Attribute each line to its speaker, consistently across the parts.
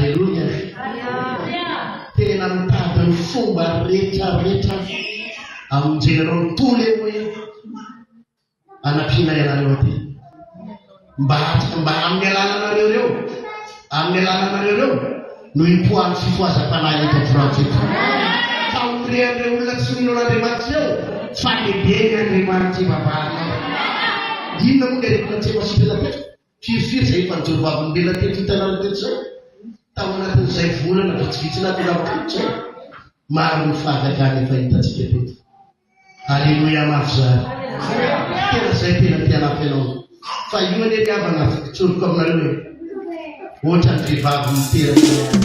Speaker 1: Alleluia. Tena mitady ny fomba rehetrarehetra amin'izay tole hoe anampiana ianareo ty mba amin'ny alananareo reo, amin'ny alananareo reo no ipohan'ny fifoazam-panahy eto Frantsika. Fa orehan'ireo olona tsy mino n'Andriamanitra eo fa lehibe ny Andriamanitra vavahana. Inona moa rehefa tsy masipelapetra fifiry zay efa nijoro vavolombelona telo hitanareo teto zay tao anatin'izay volana vitsivitsy natolavotra maro ny fahagagana efa hitantsika teto. Alleluia mafizary. Tena zay tena tianampy ianao fa io ane tiavana tsoroko aminareo hoe ohatra ny vehivavy miteraka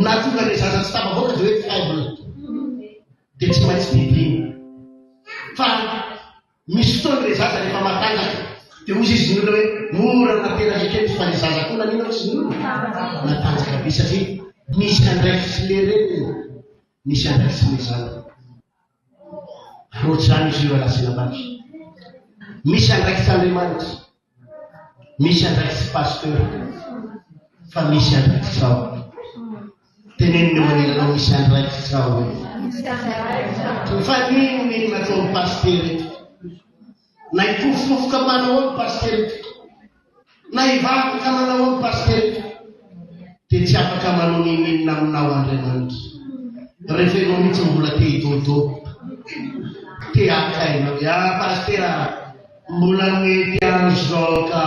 Speaker 1: natunga le zaza tsy tabavoaka dia hoe faible dia tsy maintsy bibiana fa misy fotoana le zaza rehefa matanjaka dia ozy izy ny olona hoe mora nateraka kely fa le zaza koa nanina sy ny olona natanjaka be satria misy andraiky sy le reny misy andraiky sy le zana roatra zany izy io alasina baky misy andraiky sy Andriamanitra misy andraiky sy pasteur fa misy andraiky sao tenenina manenanao misy andraiky sao fa nino natao ny pasteur na ikofofoka manao ny pasteur na ivavaka manao ny pasteur dia tsy afaka manao ninina aminao Andriamanitra rehefa ianao mihitsy mbola te hidodo te akainao pasteur mbola mety an'izao ka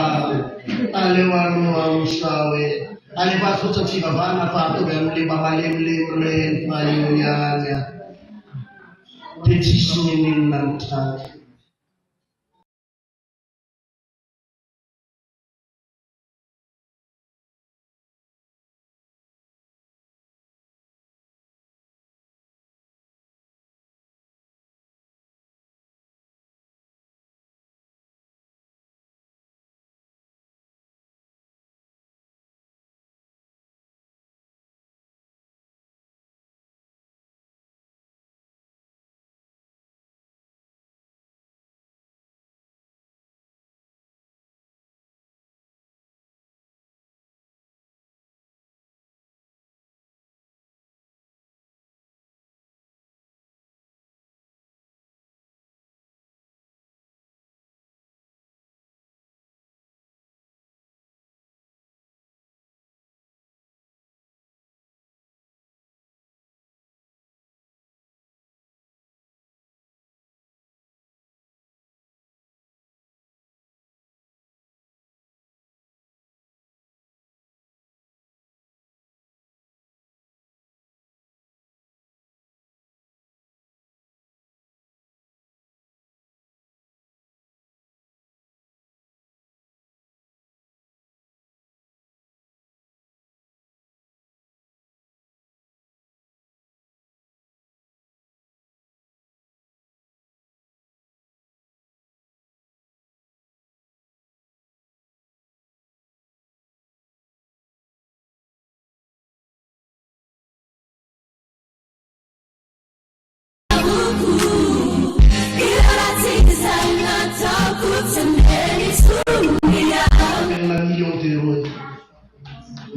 Speaker 1: aleo ano am'izao hoe alefa fotsiny fivavahana fa atovy amin'le mba malemilemy reny fa io ihany dia tsisy ninina mitranga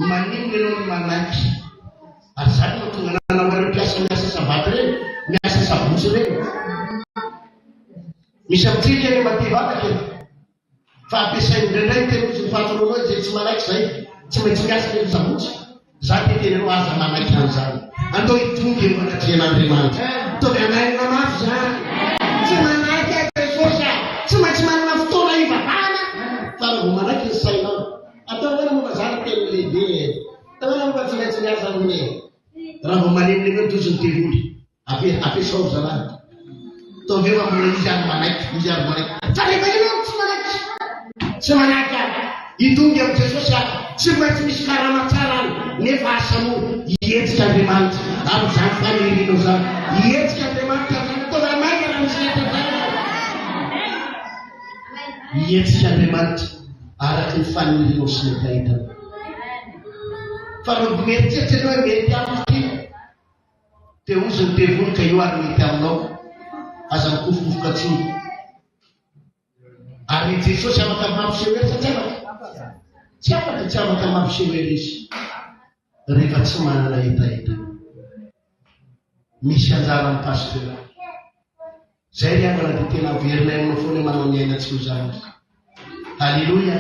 Speaker 1: manimba ianao no manaky ary zany no tonga nanambareo miasa sabaty reny miasa sabotsy reny misy amintsika ny mativavaka fa ampiasainy indraindray teny misy patronao izay tsy manaiky zay tsy maintsy miasa reny sabotsy zany tetenao aza manaiky an'izany andao hitonga eo anatrehan'Andriamanitra tovy anaina mafy zany tsy manaiky Jesosy tsy maintsy manana fotoana ivavahana fa raha vao manaiky ny sainao atao hoe momba zany teny lehibe atao hoe momba tsy maintsy miasa rony raha vao maneniny hoe tozony tevoly ampiasao zanahy tovy eo ambola izy ary manaiky fa rehefa ianao tsy manaiky hitonga amin'ny Jesosy tsy maintsy misy karama tsara nefa asamo hihetsika Andriamanitra amin'izany fanerenao zany hihetsika Andriamanitra zany tovy amaika raha misy zany hihetsika Andriamanitra araky ny fanerenao sy ny fahitana fa raha mieritseritsy ianao hoe mety aminy te ozy ny tevoly ka io ary mety aminao aza mikofokofoka tsony ary Jesosy afaka mampiseho ery tsy afaka mampiseho ery izy rehefa tsy manana hetaheta misy anjara amin'ny pasteur zay ry avana dia tena verina aminao foana manao ny aina tsy ho zany halleloia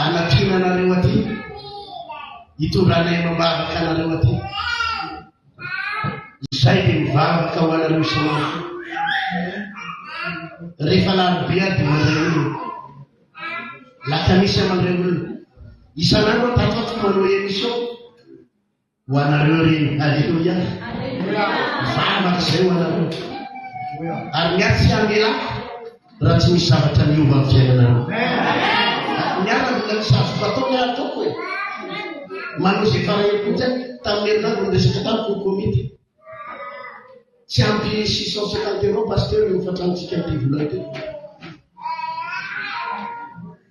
Speaker 1: anatrina anareo aty hitondranay mambavaka anareo aty izay dia mivavaka ho anareo isanandro rehefa larobia dia mandray olo lakamisy mandray olo isanandro tatatoko manao émission ho anareo reny halleloia mivavaka zay ho anareo ary miatsy angela raha tsy misy zavatra miova amin'ny fiainanareo miarabila misy azo atao miarataoko hoe manao zay farahelo zany tamin'ny herinandro ny resaka tamiko komity tsy ampy 650 € pasteur no fatrantsika ampivolaka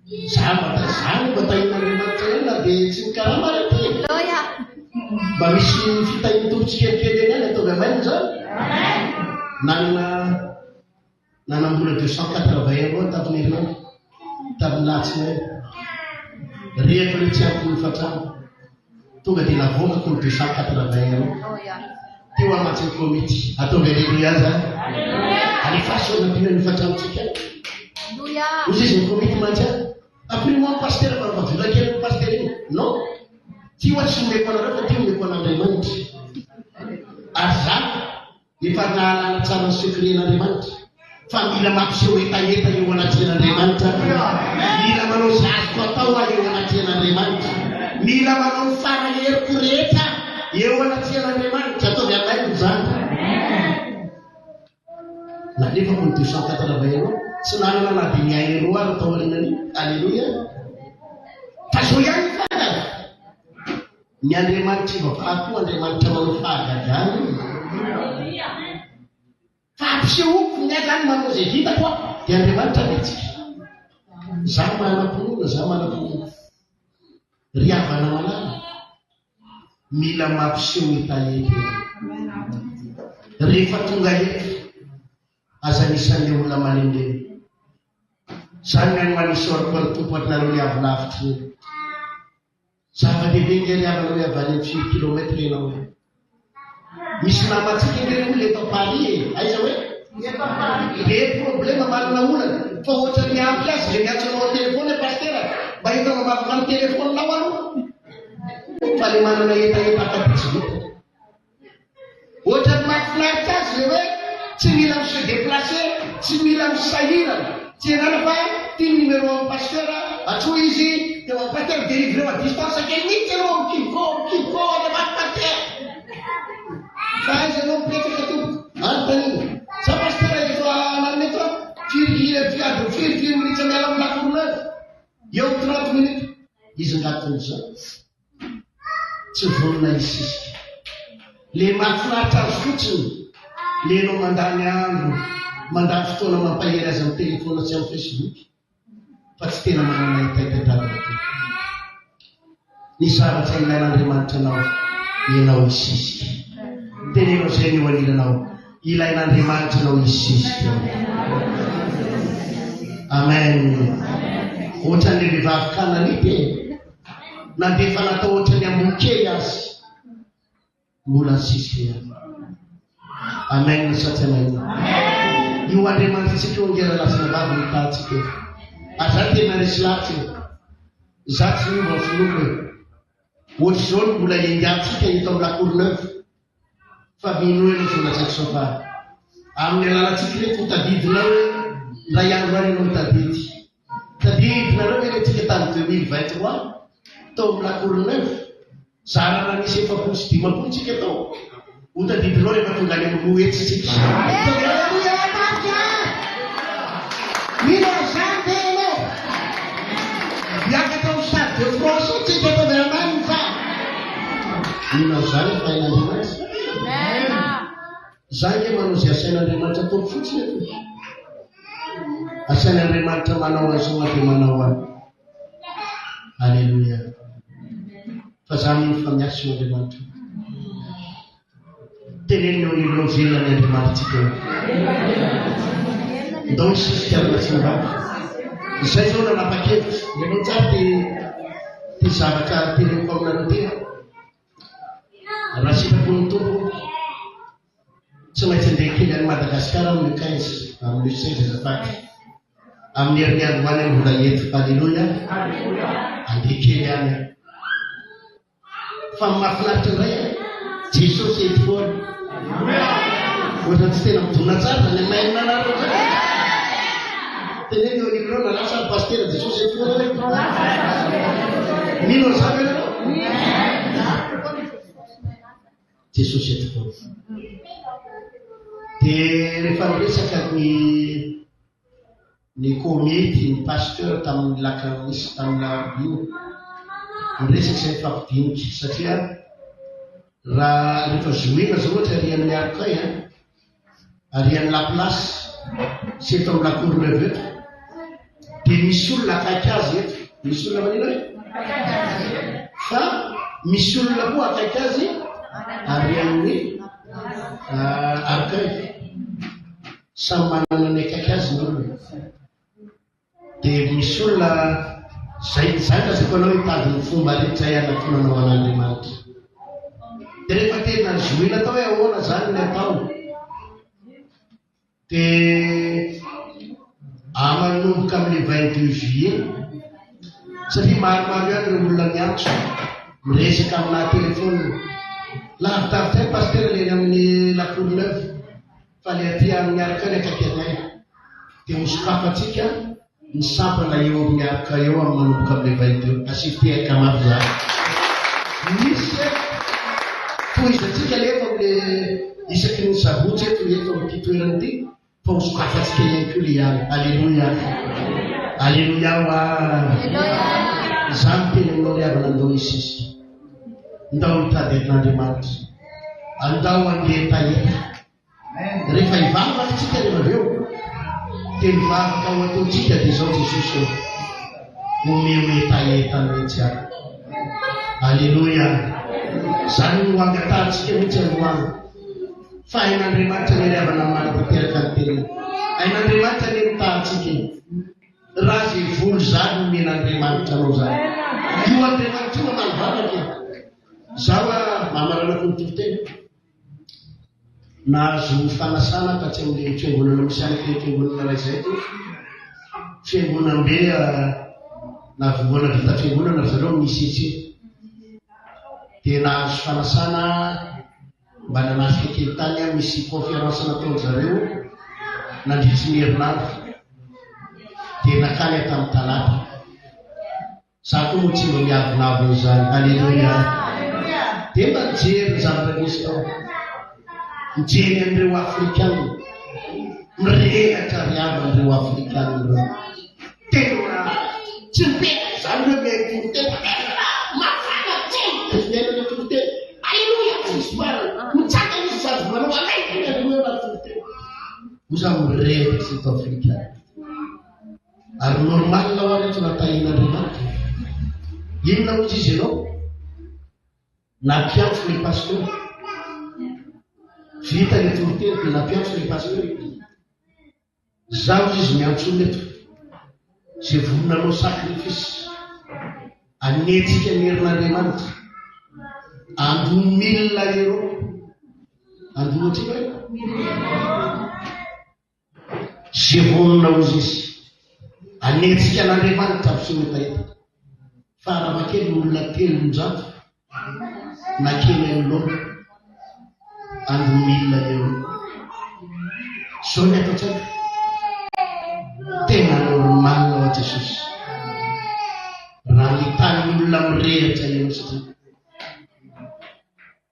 Speaker 1: zany batahin'Andriamanitra ena dia tsy mikarama rety mba misy fitahiny tombotsikely eny any ataovy amainy zany nanambola 280 € tamin'ny herinandro tamin'ny latsina rehefa le tsy ampy ny fatrano tonga dia navokako ny 280 € teo amatsiny komity ataovy alleluia zany alefasoanapina ny fatranontsika ozy izy ny komity mantsy après-moi pasteur va kely ny pasteur iny non ty oa tsy omeko anareo fa ty omeko an'Andriamanitra ary zany efa nahalala tsara ny secretn'Andriamanitra fa mila mampiseho hetaheta eo anatrehan'Andriamanitra mila manao zazoko atao eo anatrehan'Andriamanitra mila manao ny faraheriko rehetra eo anatrehan'Andriamanitra ataovy amaiko zany nalefako ny 280 € tsy nanana na dia ny 1 € ary atao arinany alleluia fa zao ihany fahagaga ny Andriamanitra ivavahako Andriamanitra manao fahagagany fa ampisehoko ny zany manao zay vitako dia Andriamanitra metsika zaho manam-ponona zaho manam-ponona ry havana malala mila mampiseho hetaheta rehefa tonga eto aza nisan'ny olona manendeny zany ny manisy orikony tompo atinareo ny avy lavitra zava-dehibe ngery avana hoe avany 5 kilomètre enao misy namatsika ngery olo eto Paris aiza hoe be problema manana olana fa ohatra ny ampy azy le miatsanao telefony pasteur mba hitao mamavaka ny telefony nao aloha fa le manana hetaheta akatitsy vita ohatra ny mahafinaritra azy le hoe tsy mila se déplacer tsy mila misahirana tsy enana fa ty numéro amin'ny pasteur atsoa izy teo amin'ny pasteur dérivreo à distance kely mitsy anao mikivô any amaty pasteur fa aiza anao mipetraka tompo antaniny sa pasteur efa naneto firy minitra miala amin'ny lakorinazy eo 30 minutes izy ngatin'izao tsy volona isisika le mahafinaritra azy fotsiny lenao mandany andro mandany fotoana mampahery azy amin'ny telefona sy amin'ny Facebook fa tsy tena manana hetaheta ny zavatra ilain'Andriamanitra anao ianao isisika tenenao zay ny eo anilanao ilain'Andriamanitra anao isisika amen ohatran'le vehivavy Kananita nandefa natao ohatrany ambokely azy mbola sisy amen satsy amen io andriamanitsika ongera lasina vavy mitatsika aza tena resy latsy zatsy io vafiloko ohatry zao ny mbola engatsika hita amin'ny lakoroneuve fa mino eny volatsaky sofa amin'ny alalatsika reto tadidina hoe ray andro ary ianao tadidinareo hoe tsika tany 2023 tao amin'ny lakoroneuve zarana nisy efapolo sy dimapolo tsika tao hotadidinao rehefa tonga any amin'ny moetsitsika mino zany tena miaka tao Stade de France tsika tao veramany fa mino zany fa ain'Andriamanitra zany ke manao zay asain'Andriamanitra ataoko fotsiny asain'Andriamanitra manao azy dia manao azy alleluia fa zany iny fa miasa Andriamanitra tenenina olona velany Andriamanitra ndao sisy tiarana tsy mivavy izay zao nanapa-kevitra ianao tsara ty zavatra teneniko aminareo tena raha sitako ny tompo tsy maintsy andeha kely any Madagasikara amin'ny 15 amin'ny 16 zafaty amin'ny herinandro ho any amin'ny vola eto alleluia andeha kely any fa mahafinaritra indray Jesosy eto foana ohatra tsy tena midona tsara ny maina anareo teneny eo an'ireo nalasa ny pastera Jesosy eto foana mino zany ianareo Jesosy eto foana dia rehefa miresaka ny komety ny pasteur tamin'ny lakanisy tamin'ny labino miresaka izay fampidiniky satria raha rehefa zoena zao ohatra arian'ny arkay arian'ny laplace sy eto amin'ny lakoroneuve eto dia misy olona akaiky azy eto misy olona manino hoe fa misy olona koa akaiky azy arian'ny arkay samy manana ny akaiky azy ny olona dia misy olona zay lazako anao hitadiny fomba rehetra zay anatonanao an'Andriamanitra dia rehefa tena zoena tao hoe ahoana zany ny atao dia manomboka amin'ny 22 juillet satria maromaro ihany ireo olona miantso miresaka amina telefôny lavidavitra ny pasteur leny amin'ny lakoroneuve fa le aty amin'ny araka ny akaiky anay dia hosokafatsika ny sampana eo amin'ny araka eo amin'ny manomboka amin'ny 22 asifitehaka mafy zany misy toizatsika lefa amile isaky ny sabotsy eto eto amin'ny toerana ity fa hosokafatsika ihany koa le ihany alleluia alleluia zany teninao riavana andao isisy ndao hitady etin'Andriamanitra andao andeha taeta rehefa hivavaka tsika rehefa aveo dia mivavaka ao ataotsika dia zao Jesosy omeo etaeta mihitsy ary alleluia zany no angatatsika mihitsy androany fa hain'Andriamanitra ny riavana manatanteraka ny tenany hain'Andriamanitra ny mitahantsika raha zay volo zany men'Andriamanitra anao zany io Andriamanitra io manivavaka zaho mamarana kontoritena nahazo fanasana tatsy amin'ny fiangonana misy any fiangonana ray zay to fiangonambe na vongona vita fiangonana zareo misy dia nahazo fanasana mba nanasika kely tany misy conférence nataony zareo nandritsy ny herinandro dia nakany tamin'ny talata za koa moa tsy mba miavonavony zany alleluia dia mba mijery zavatra misy tao mijery an'ireo afrikana mirehatra riavan'ireo afrikana ireo tena tsy mipetaka zany reo miaitotena mafana tsena tena alleluia ispoara mitsaka misy sady manao alaitotena oza mirehatra sy eto afrikana ary normal lao areto natahin'Andriamanitra inona ozy izy ianao nampiantso le pasteur vita ny toriteny dia nampiantso le pasteur zaho izy miantso eto zay volinanao sacrifice anetsika ny herin'Andriamanitra andro milina ero andro ohatrika zay vonona ozy izy anetsika an'Andriamanitra aby sy mitahita fa raha makely olona 300 na kely amin'olo andro milina ero zao ny ataotsaika tena normalina ho Jesosy raha mitany olona mirehatra eo satria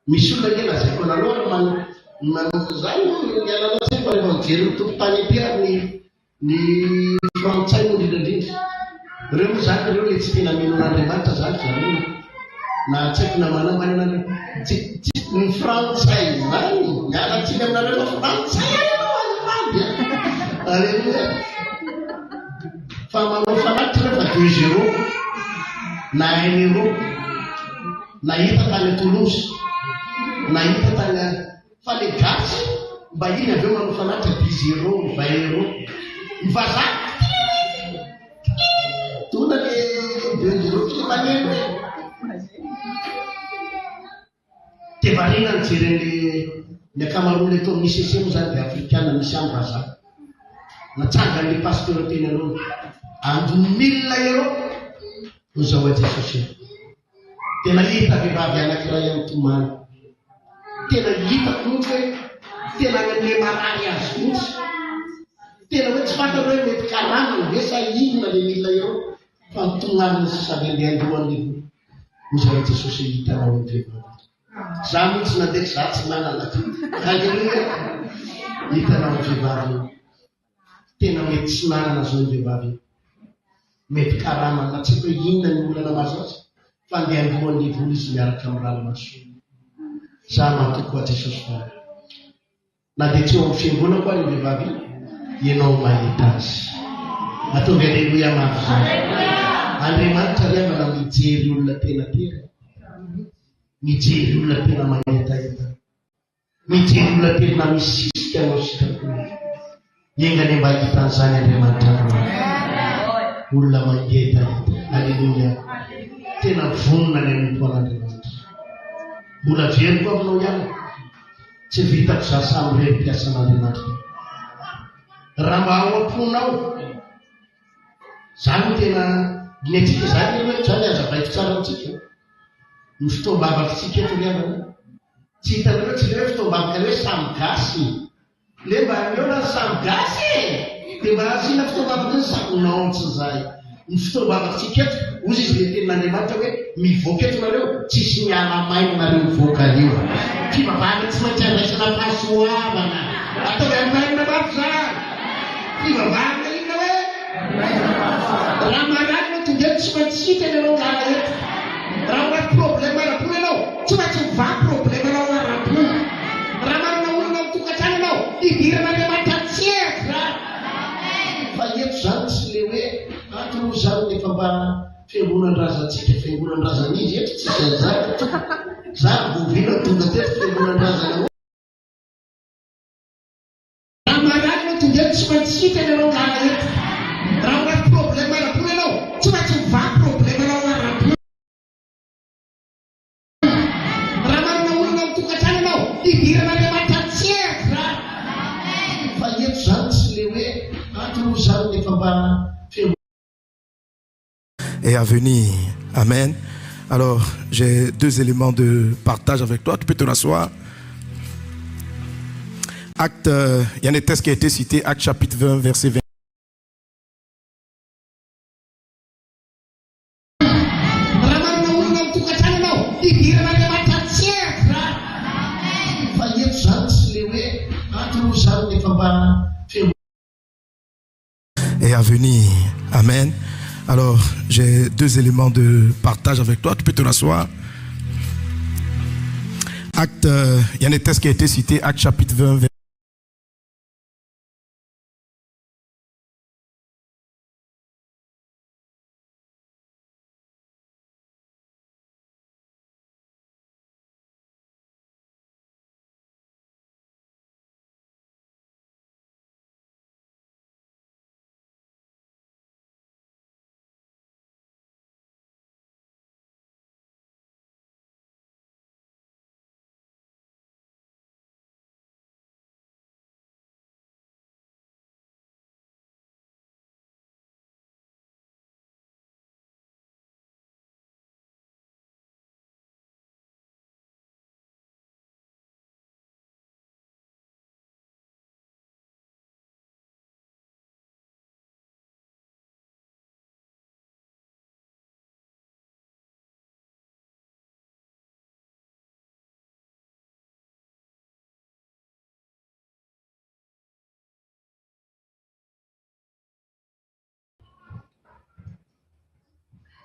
Speaker 1: misy olona kely azaiko analoha zany mialanao zay fa rehefa mijery ny tompotany apia ny frantsay no indrindrandrindra reo moa zany reo le tsy tena mino n'Andriamanitra zany zareo na tsaiko namana manana ny frantsay zany mialatsika aminareo fa frantsay alleluia fa manao fanatitra fa 2-0 na 1-0 na hita tany Toulouse na hita tany fa le gasy mba iny aveo manao fanatitra 10-0 20-0 mivazaka tona le 2-0 fimaneno te varina ny jeren'le akamaroa le tao misy esemo zany de afrikana misy amin'ny vazaka natsangan'le pasteur teny aloha andro milina ero no zao a Jesosy tena hita vehivavy anankiray amin'ny tomany tena hitako mihitsy hoe tena le marary azy mihitsy tena hoe tsy fantatra hoe mety karama ve sa inona le milina ero fa nitomany ny savendeha andohan'le no zao a Jesosy hitanao ny vehivavy za mihitsy nandeha za tsy manana alleluia hitanao ny vehivavy tena mety tsy nanana zao ny vehivavy mety karama na tsy hoe inona ny olana mazo azy fa ndeha andohan'ny volo izy miaraka amin'ny ranomaso za mantoko a Jesosy fa na dia tsy eo amin'ny fiangonana koa ny vehivavy ianao mahita azy ataovy alleluia mafy zany Andriamanitra ria mana mijery olona tena mijery olona tena mahitaita mijery olona tena misisika anao sikakoa engany mba hitan'izany Andriamanitra olona mahitaita alleluia tena vonona ny anompoan'Andriamanitra mbola very koa aminao ihany tsy vitako za samy rery mpiasan'Andriamanitra raha mba ao am-ponao zany tena ny atsika zany hoe zany azavaiko tsara antsika ny fitoam-bavatsika eto riavana tsy hitanareo tsy le hoe fitoam-bavaka le hoe samy gasy le mba miona ny samy gasy dia mba asina fitoam-bavaka ny samy naontsy zay ny fitoam-bavatsika eto ozy izy le tenin'Andriamanitra hoe mivoaka eto nareo tsisy miala maino nareo mivoaka io fivavahana tsy maintsy andraisana fahasoavana atao hoe maina mafy zany fivavahana ina hoe raha marany no tonga eto tsy maintsy sika ianao lala eto raha ohaty problème ara-po ianao tsy maintsy mivaha problème anao ara-po raha manana olona mitokantrano ianao idiran'Andriamanitra tsy etra fa eto zany tsy le hoe atoro zany nefa mba fiangonandrazatsika fiangonandrazan'izy eto tsy zay zany za vovina tonga teto fiangonandrazana raha marany no tonga eto tsy maintsy sika ianao lala eto raha ohaty problème ara-po ianao tsy maintsy mivaha problème anao ara-po raha manana olona mitokantrano ianao idiran'Andriamanitra tsy etra fa eto zany tsy le hoe atoro zany nefa mba
Speaker 2: et à venir. Amen. Alors, j'ai 2 éléments de partage avec toi. Tu peux te rasseoir. Acte, il y a un texte qui a été cité, Acte chapitre 20, verset 20. Et à venir. Amen. Alors, j'ai 2 éléments de partage avec toi. Tu peux te rasseoir. Acte, il y a un texte qui a été cité, Acte chapitre 20,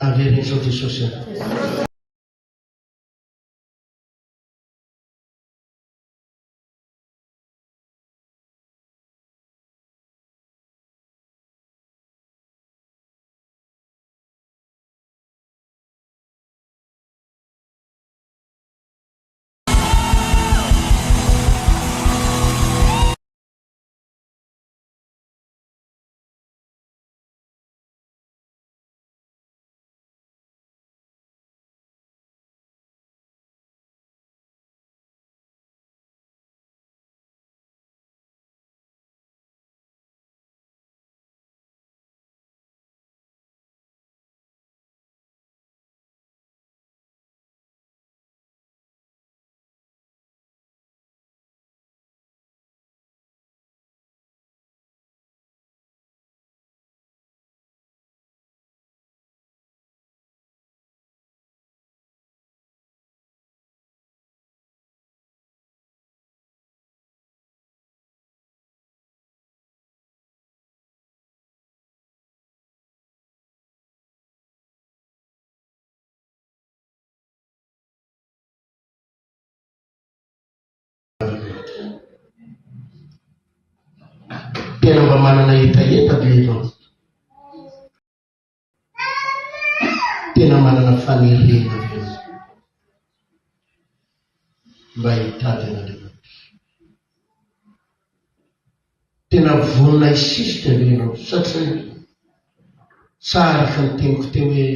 Speaker 1: Avereny zao Jesosy. Tena mba manana etaeta be ianao. Tena manana fanerena be mba hitady an'Andriamanitra. Tena vonona isisitra be ianao satria saraka ny teniko teo hoe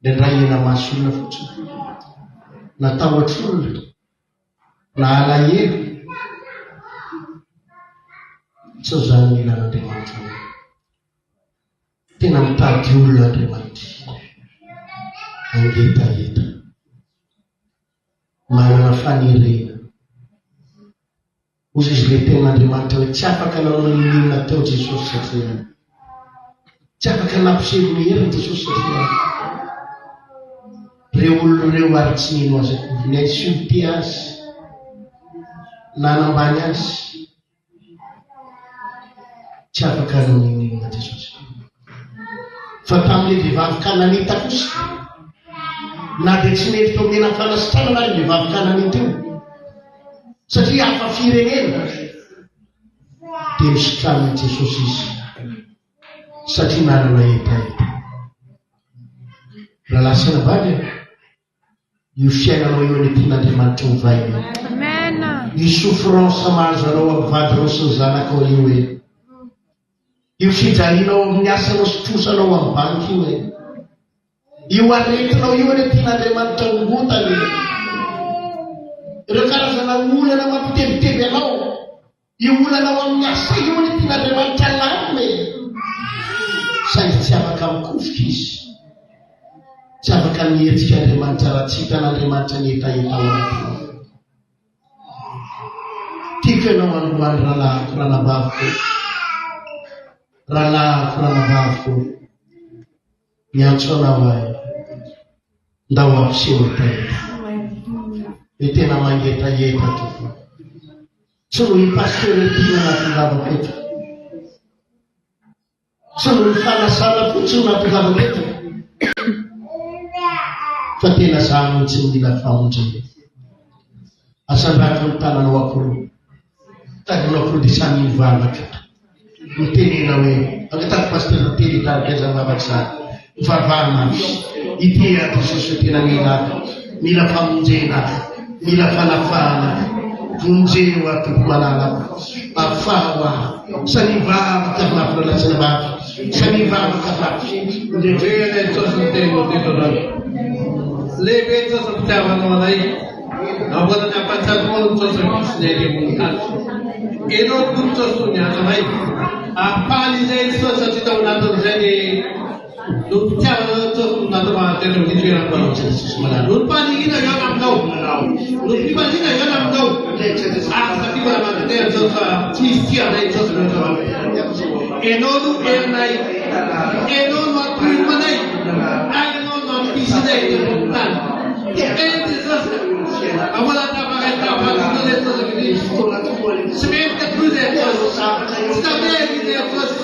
Speaker 1: indray ena maso olona fotsiny, natahotra olona, na alahelo. Tsy zany mila Andriamanitra. Tena mitady olona Andriamanitra. Angetaeta. Manana fanerena. Ozy izy le ten'Andriamanitra hoe tsy afaka nanao inona teo Jesosy satria tsy afaka nampiseho ny heriny Jesosy satria reo olona reo ary tsy nino azy akory, ny insulté azy na anambany azy. Tsy afaka nanao Jesosy. Fa tamin'ilay vehivavy Kananita kosa, na dia tsy mety omena fanasitrana na ilay vehivavy Kananita io, satria hafa firenena dia misitranana Jesosy izy satria nanana etaeta. Raha lasana vavy io fiainanao eo any tian'Andriamanitra ho vaina. Io souffrance mahazo anao amin'ny vadinao sy ny zanakao io hoe io fijalianao amin'ny asanao sy trosanao amin'ny banky io hoe io aretinao io any tian'Andriamanitra hongotany. Ireo karazana olana mampitebiteby anao, io olanao amin'ny asa io any tian'Andriamanitra laminy. Saingy tsy afaka mikofoka izy, tsy afaka mihetsika Andriamanitra raha tsy hitan'Andriamanitra ny etaeta ao anatiny. Tiako ianao androany rahalahiko ranabaviko, rahalahiko ranabaviko, miantso anao ahy nda ho ampiseho etaeta. Hoe tena mangetaeta tokoa. Tsy no hipasitera tiana anatin'lavako eto, tsy no hifanasana fotsiny anatin'lavako eto, fa tena zaho mihitsy mila famonjena. Asandrako ny tananao akoro, tadinao akoro dia samy mivavaka mitenena hoe agatako pasitera teny itarikaizany vavaka zany mivavahana ity ato Jesosy tena mila famonjena, mila fanafahana, vonjeo atoko malalako afaho aho sa nivavaka mafilalatsina vavy sa nivavaka vavy ndrendrena Jesosy ny teny motetonao lehibe Jesosy fitiavanao anay nahoanany ampatsaloana Jesosy misinay lemonikany enao toy Jesosy niasa anay ampaly izay Jesosy satria tao anatin'izay no fitiavanao Jesosy natamahatena mitoeranao Jesosy malala no panihina ihany aminao no fipanihina ihany aminao asa fimanamantena Jesosy fa tsy misy tianay Jesosy enao no herinay, enao no atoimanay, enao no ampisinay tany. Jesosy amola tapakai tapakino Jesosy kini semente que cruz Jesosy também Jesosy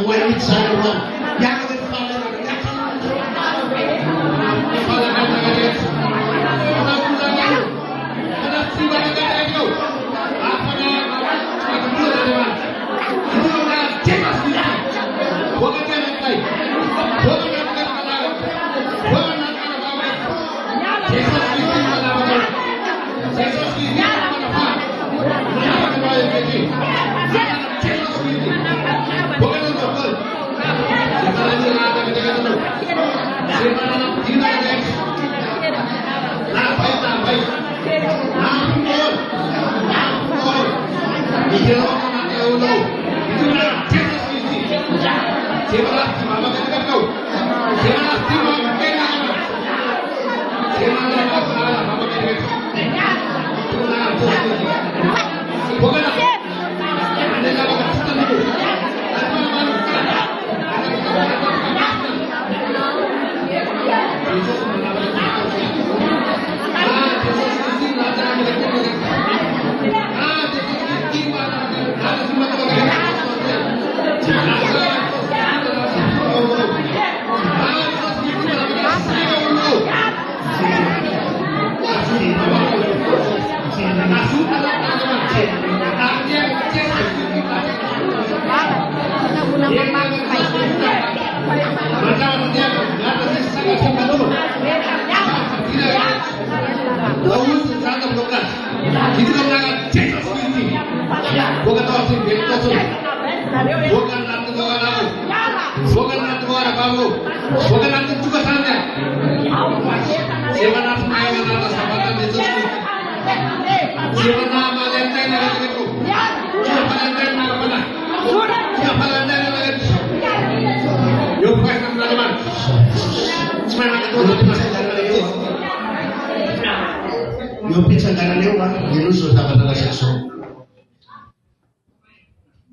Speaker 1: wani sana ya ga fara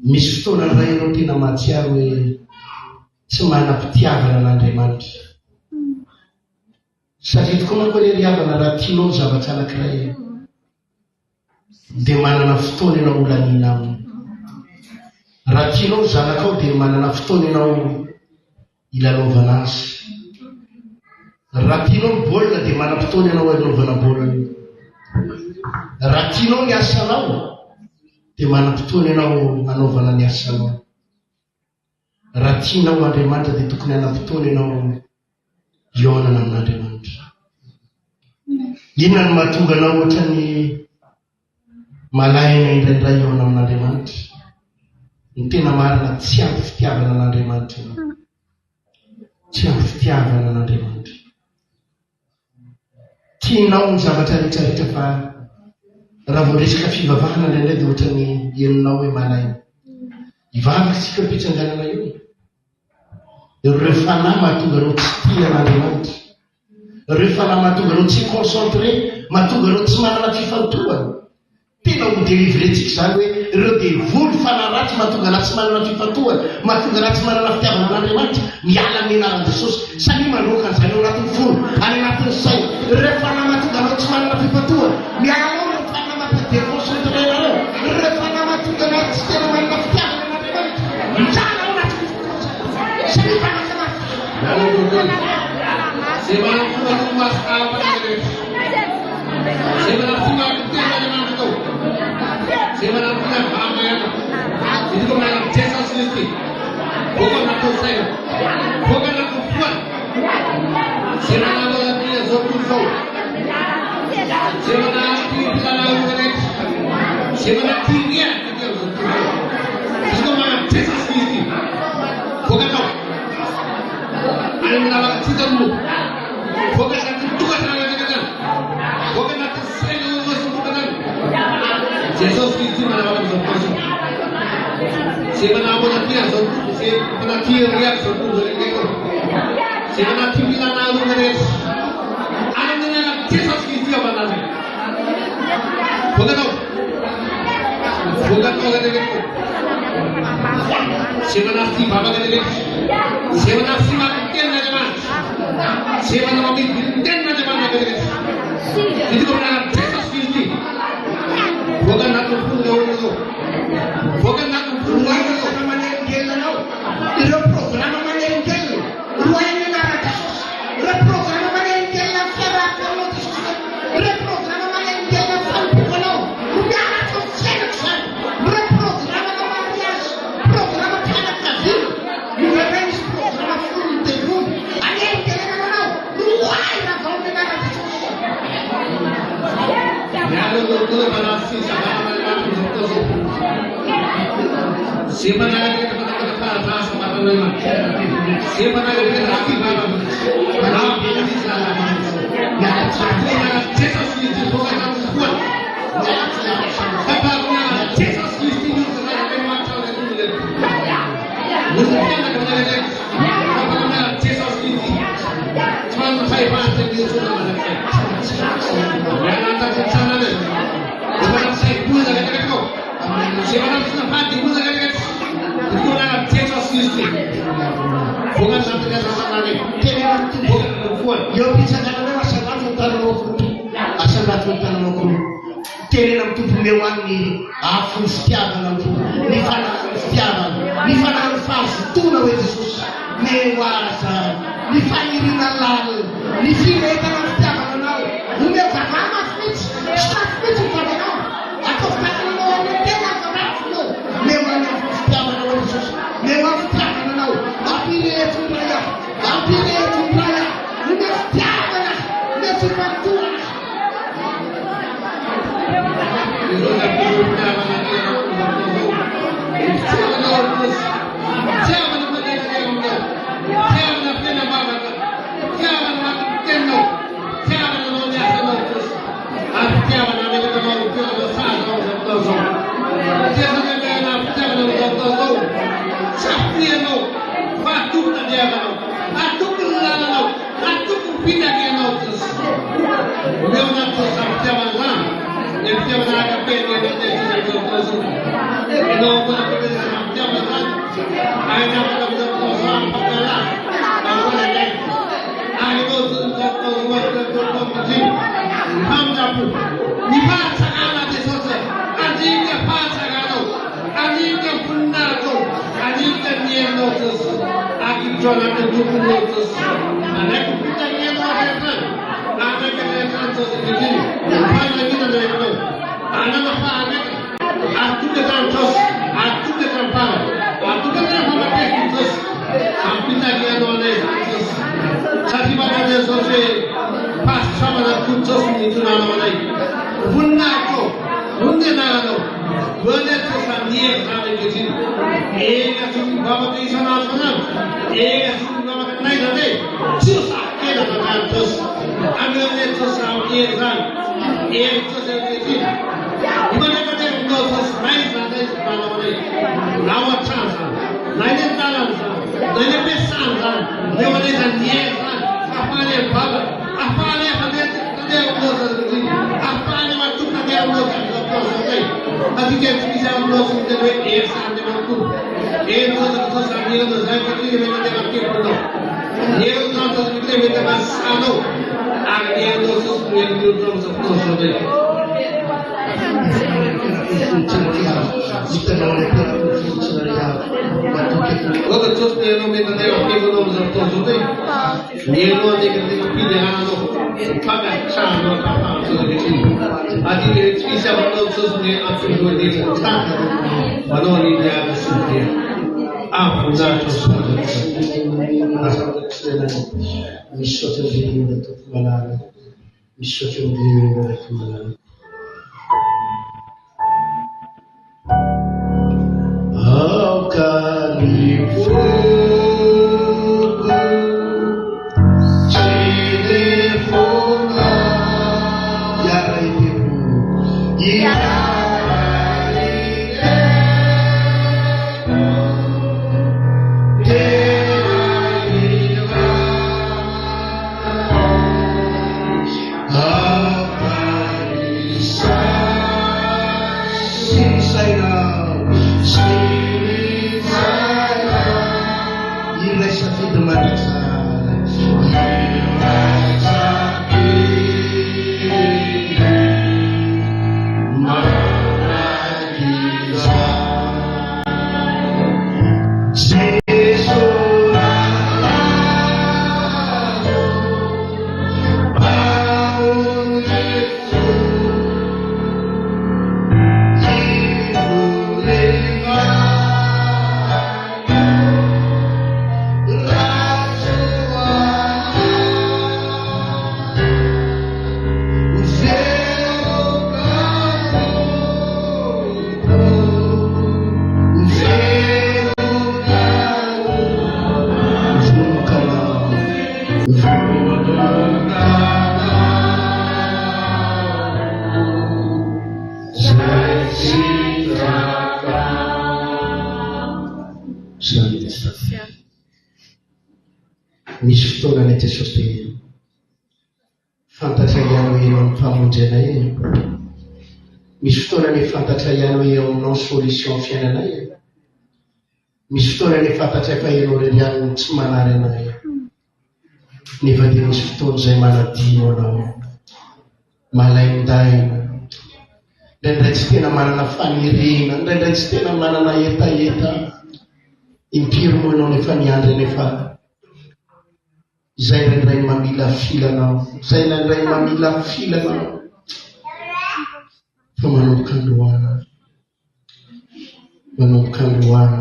Speaker 1: misy fotoana iray ianao tena mahatsiaro hoe tsy manam-pitiavana an'Andriamanitra. Satria tokoa manko ilay riavana raha tianao zavatra anankiray dia manana fotoana ianao olanina aminy. Raha tianao zanakao dia manana fotoana ianao ilalaovana azy. Raha tianao baolina dia manana fotoana ianao ilalaovana baolina. Raha tianao ny asanao dia manam-potoana ianao anaovana ny asanao. Raha tianao Andriamanitra dia tokony hanam-potoana ianao ionana amin'Andriamanitra. Inona no mahatonga anao ohatra ny malaina indraindray ionana amin'Andriamanitra? Ny tena marina tsy ampy fitiavana an'Andriamanitra ianao. Tsy ampy fitiavana an'Andriamanitra. Tianao ny zavatra rehetrarehetra fa raha vao resaka fivavahana indraindray dia ohatra ny henonao hoe malaina. Ivavaka isika am-pitsanganana io. Ireo fanahy mahatonga anao tsy tia an'Andriamanitra. Ireo fanahy mahatonga anao tsy concentré, mahatonga anao tsy manana fifantohana. Tena ho délivrentsika izany hoe ireo dia voly fanahy ratsy mahatonga anazy tsy manana fifantohana, mahatonga anazy tsy manana fitiavana an'Andriamanitra. Miala amin'ny anaran'i Jesosy satria mandroaka an'izany ao anatin'ny folo, any anatin'ny saina. Ireo fanahy mahatonga anao tsy manana fifantohana, miala déconcentré nareo. Ireo fanahy mahatonga anazy tsy tena manana fitiavana an'Andriamanitra. Mijana ao anatin'ny satria Yo bicara dengan masalah tentang asal tentang nokum. Tere nam tu pumewan ni afu stiaba nam tu ni fana fals tu na we Jesus me wasa ni fani na lal ni fine ka nam stiaba na ume ka mama switch start switch ka na ako ka na ni tena ka na no me wana stiaba na we Jesus me wana stiaba na apile tu praya ume stiaba na me sipantu Misy fotoana Jesosy dia fantatra ihany hoe eo amin'ny famonjenay. Misy fotoana ny fantatra ihany hoe eo aminao solution fiainanay. Misy fotoana ny fantatra fa ianao ihany tsy manary anay. Nefa dia misy fotoana izay manadino anao, malaindaina, indraindray tsy tena manana fanirina, indraindray tsy tena manana etaeta. Impiry moa ianao nefa niandry nefa izay indraindray mamila filanao, izay indraindray mamila filanao. Fa manomboka androana, manomboka androana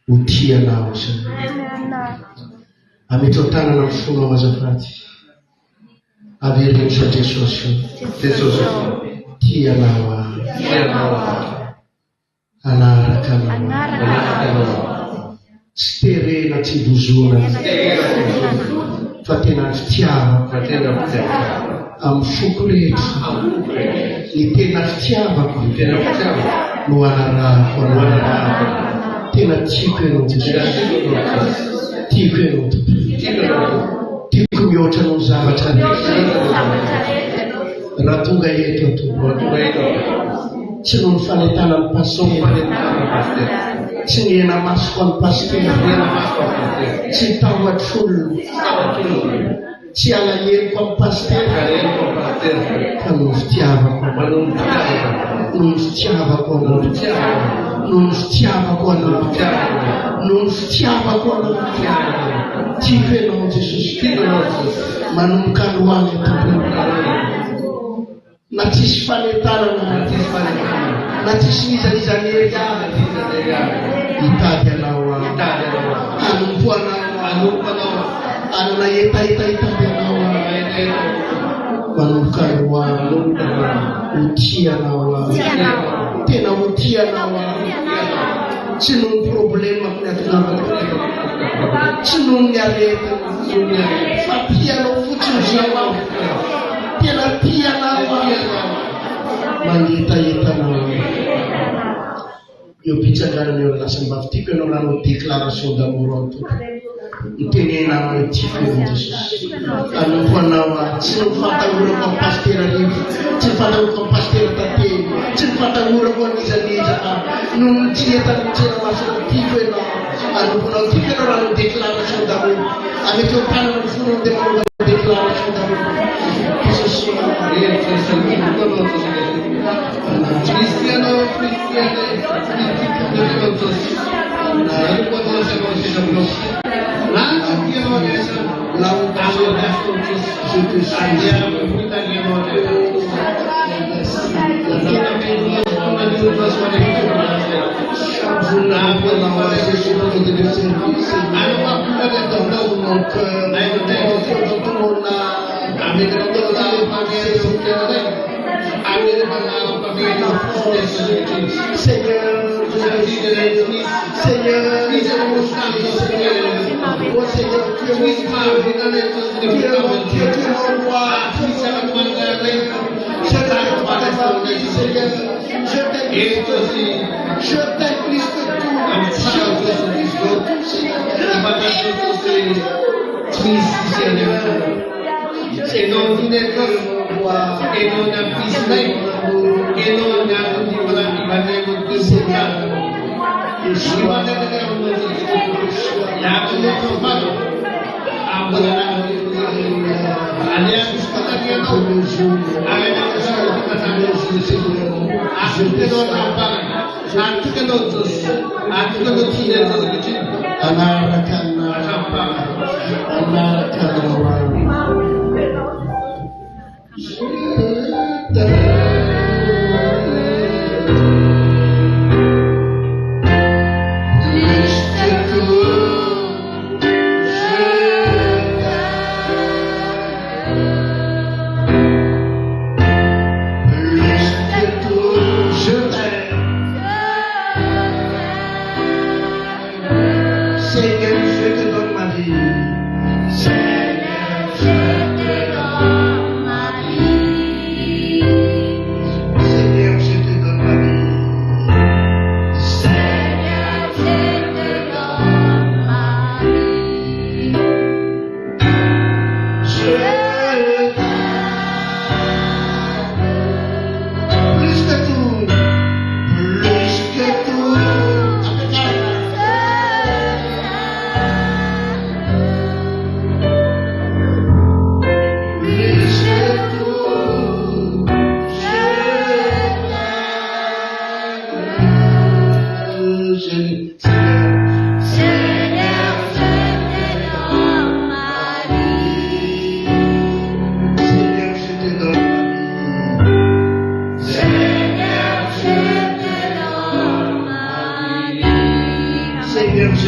Speaker 1: ho tianao izay. Ametao tanana amin'ny fonao azafady. Averino sa Jesosy. Jesosy tianao anaraka anao. Tsy terena tsy dozona fa tena fitiavako amin'ny foko rehetra. Ny tena fitiavako no anarako. Tena tiako ianao Jesosy. Tiako ianao tiako mihoatra noho zavatra rehetra. Raha tonga eto tsy noho ny fanentana ny pasteur, tsy ny hena masoko amin'ny pasteur, tsy tahotra folony, tsy alahelo amin'ny pasteur, fa noho ny fitiavako, noho ny fitiavako anao, noho ny fitiavako anao, noho ny fitiavako anao. Tiako ianao Jesosy, manomboka androany tompony. Na tsisy fanentanana, na tsisy nizanizany hitady anao, anompo anao, anana etaeta hitady anao. Manomboka androany ho tianao, tena ho tianao. Tsy noho ny problema tsy noho ny arety, fa tianao fotsiny zao. Tena tianao, manetaetanao. Eo pitsangarana eo lasam-bavy tiako ianao nanao déclaration d'amour amin'ny tompony. Mitenenao hoe tiako ianao Jesosy. Anompo anao, tsy nifantahorako amin'ny pasteur arivo, tsy nifantahorako amin'ny pasteur tately, tsy nifantahorako anizaniza. Noho ny tietany tsena-masoko tiako ianao. Anomponao tiako ianao nanao déclaration d'amour. Ameteo tanana ny fonao dia manao déclaration d'amour.
Speaker 3: Seigneur, je te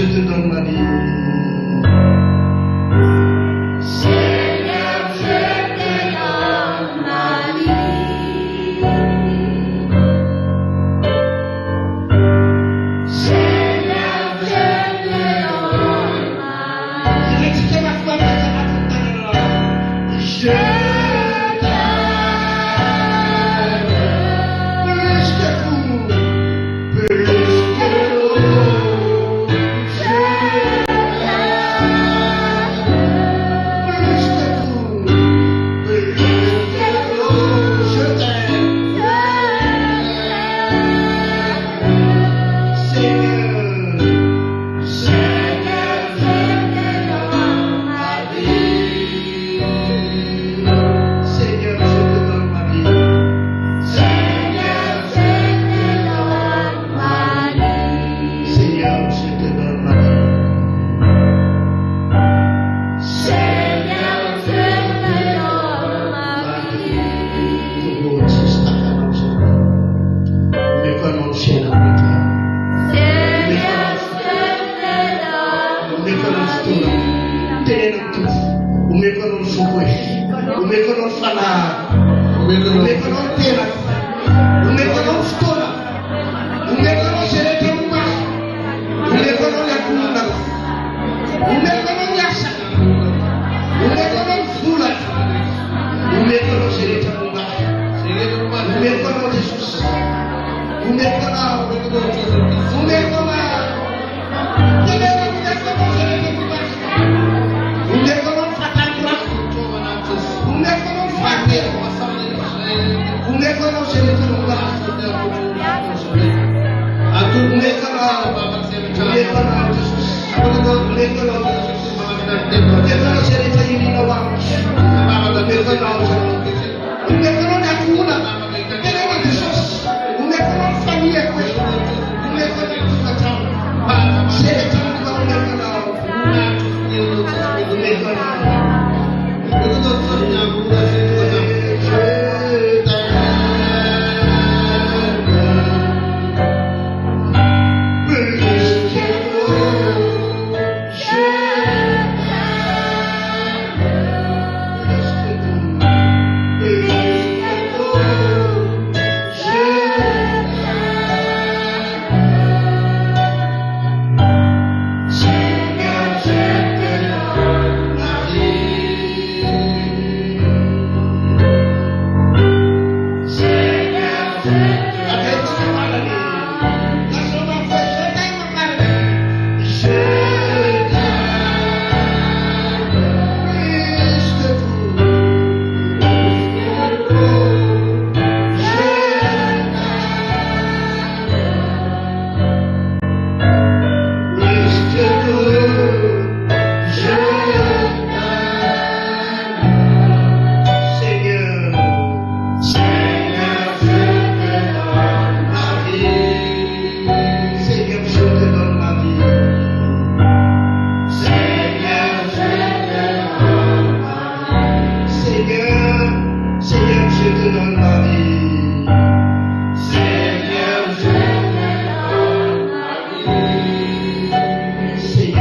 Speaker 1: je te donne ma vie.
Speaker 3: Seigneur, je te donne ma vie. Seigneur, je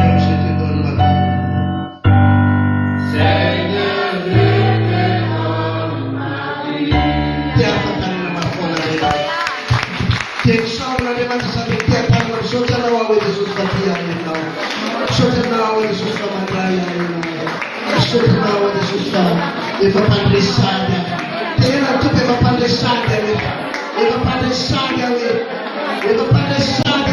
Speaker 3: te donne ma vie. Je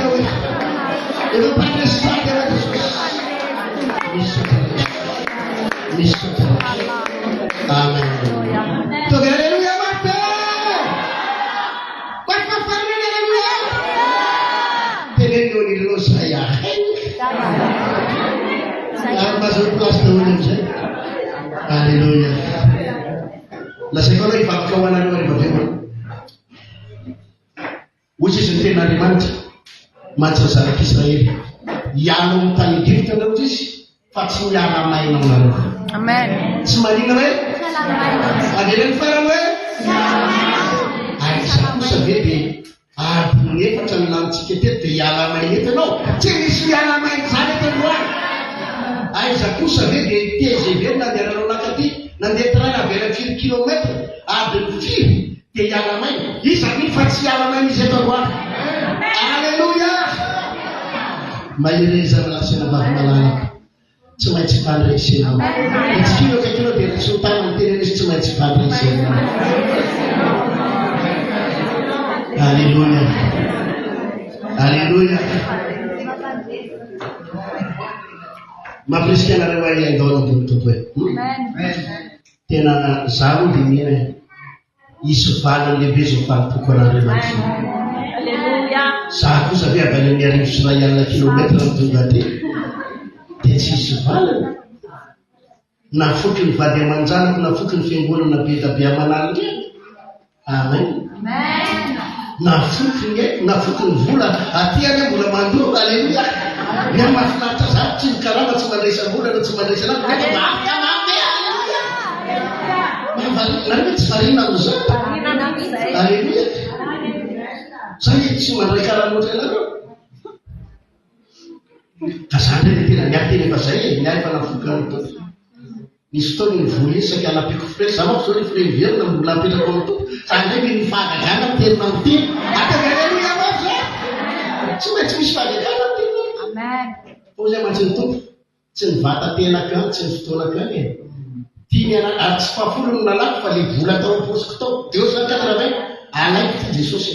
Speaker 1: Alléluia. La seconda è fatta una which is in Tenariman, Manchester Israel. Yalom tani gift na utis, fatsi yara mai na unaru.
Speaker 3: Amen.
Speaker 1: Semadi na we? Adiran fara we? Ay sa bebe, Adiny efatra ny lantsika teto dia hiala maina eto ianao. Tsy misy hiala maina zany eto androany. Aiza kosa ve dia TGV nandehananao nakaty nandeha train avela 4 kilomètre adiny 5 dia hiala maina. Iza ny fa tsy hiala maina izy eto androany. Alleluia. Mahirezana lasena vavy malalaka. Tsy maintsy fandresena. Itsikino akaikino dia resotana ny tena izy tsy maintsy fandresena. Alleluia. Alleluia. Mampirisika anareo andao tompo hoe. Tena zaho dia mihena isy valiny lehibe zao fahatoko an'Andriamanitra. Zaho kosa ve avy any arivo sy ray alina kilomètre ny tonga teny. Dia tsy isy valiny. Nafoky ny vady aman-janako, nafoky ny fiangonana be da be aman'alina. Amen. Nafoky ny vola aty any mbola mandoro. Alleluia. Ny mahafinaritra zaho tsy mikarama tsy mandraisa-bola tsy mandraisa lafo nefa maafika mamy. Alleluia. Tsy farina amin'izao. Alleluia. Zay tsy mandray karanoatra ianareo. Ka zany dia tena niatena efa zay niay fa nafoky amin'ny tompo. Nisy fotoana ny vola isaka anapiko frais. Za manko zao ny frais hiverina mbola apetrako amin'ny tompo. Zany ndray ny fahagagana miterina amin'ny teny. Ataka alleluia manko zay. Tsy maintsy misy fahagagana amin'ny teny. Amen. Fô zay mantsy ny tompo. Tsy ny vatan-tenako any, tsy ny fotoanako any. Tiany ary tsy fahafolo ny lalako fa le vola tao am-posiko tao. Dia ozy zany 80 alaiko ty Jesosy.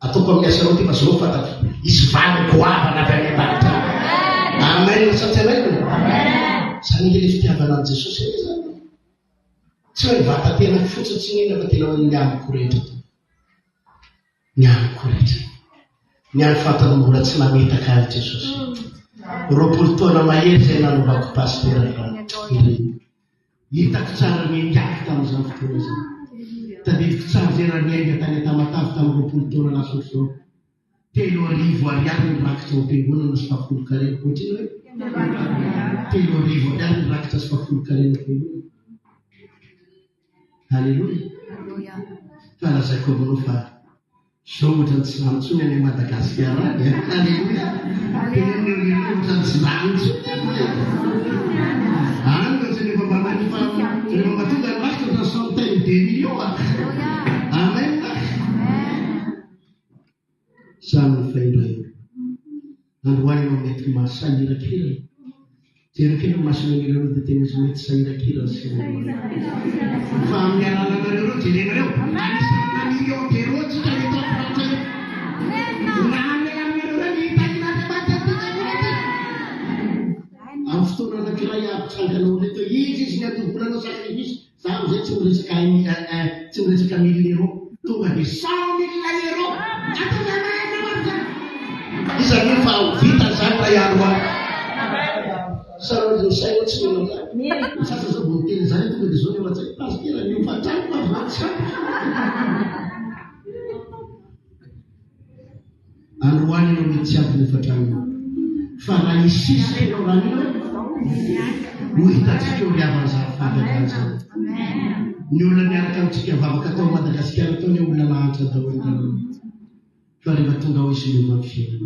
Speaker 1: Ataoko amin'ny asa rao ty fa zao fatako. Isy valy goavana avy any an-danitra. Amen. Satsia maiko. Zany le fitiavana an' Jesosy zany. Tsy hoe vatan-tenako fotsiny tsy nina fa tena hoe ny amiko rehetra. Ny amiko rehetra. Ny any fantany mbola tsy nametaka any Jesosy. 20 taona mahery zay nanovako pasteur hitako tsara miangako tamin'izany fotoana izany. Tadidiko tsara zay raha niainga tany Tamatavy tamin'ny 20 taona lasa zao. 3 arivo ariary ny rakitra ao am-piangonana sy 10 karena. Ohatriny hoe 3 arivo ariary ny rakitra sy 10 karena am-piangonana. Alleluia. Fa lazaiko aminao fa zao ohatrany tsy ranontsony any Madagasikara. Alleluia. Tena ny ohatrany tsy ranontsony. Rehefa mahatonga ny lasitra ohatrany centaine de millions. Amen. Samy faindray. Androany ianao mety masahirakira. Jerakira masinan'ireo dia tena izy mety sahirakira. Fa amin'ny alalanareo jerenareo anisana million d'euros tsika eto Frantsay. Amin'ny fotoana anankiray ampitsanganao reto izy ny atovolanao sacrifice. Zaho zay tsy miresaka 1000 euros. Tonga dia 100 000 euros. Isan'ny fa vita zany raha ihany ho sarao saina tsy mino zany. Sasa zao vao miteny zany tonga dia zao ny aman-tsay pasteur ny fatrano fa vatsy. Androany ianao mety tsy ampy ny fatrano. Fa raha isisy ianao raha ino ho hitantsika eo riavana zany fahagagana zany. Ny olona miaraka amintsika vavaka tao Madagasikara tao ny olona nahantra daholo. Fa rehefa tonga ao izy no mampifiana.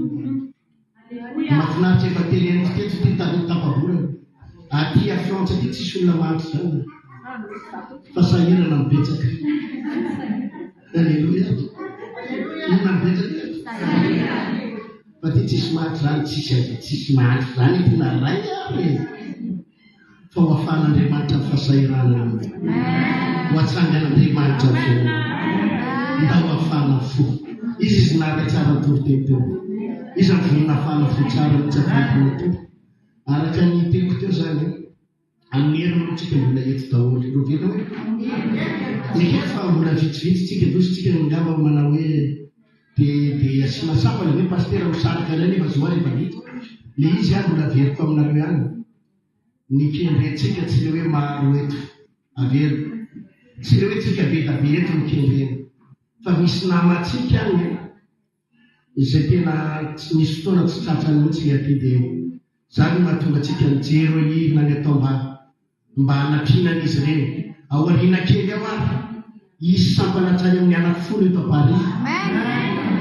Speaker 1: Mahafinaritra efa teneniko teto ty tany tapabolana. Aty Frantsa aty tsisy olona mahantra zany. Fa sahirana mibetsaka. Alleluia. Olona mibetsaka. Fa ty tsisy mahantra zany, tsisy mahantra zany tena ray ary. Fa ho afan'Andriamanitra ny fasahirana aminy. Ho atsangan'Andriamanitra ny fiainana. Mba ho afana fo. Izy naka tsara toriteny. Izy vonina afana fo tsara mitsakaitina to. Araka ny teko teo zany. Amin'ny heriny tsika mbola eto daholo. Rovina hoe. Eka fa mbola vitsivitsy tsika dosi tsika ngamba manao hoe dia asina sapana hoe pasteur misaraka reny efa zoa rehefa vita. Le izy any mbola veriko aminareo ihany. Ny kendrentsika tsy le hoe maro eto. Avero. Tsy le hoe tsika be da be eto ny kendreny. Fa misy namatsika any izay tena tsy misy fotoana tsy tratrany mihitsy aty dia zany mahatonga tsika mijery hoe nany atao mba hanapinana izy ireny. Aoriana kely ao ary isy sampanatsany amin'ny anaky-folo eto Paris.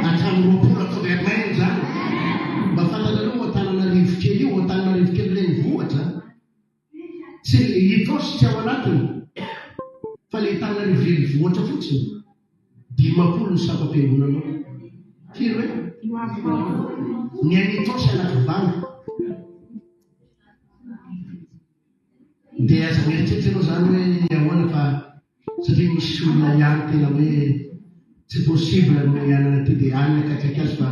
Speaker 1: Hatramin'ny 20 atao Vermaine zany. Mba fantanareo Antananarivo kely io, Antananarivo kely renivohitra. Tsy hitosy tsy ao anatiny. Fa le Antananarivo renivohitra fotsiny. 50 ny sampam-piangonanao. Firy hoe? Ny any hitosy anaky vanga. Dia aza mieritreritrao zany hoe ahoana fa satria misy olona ihany tena hoe tsy possible ny anana ty dia anina akaiky azy fa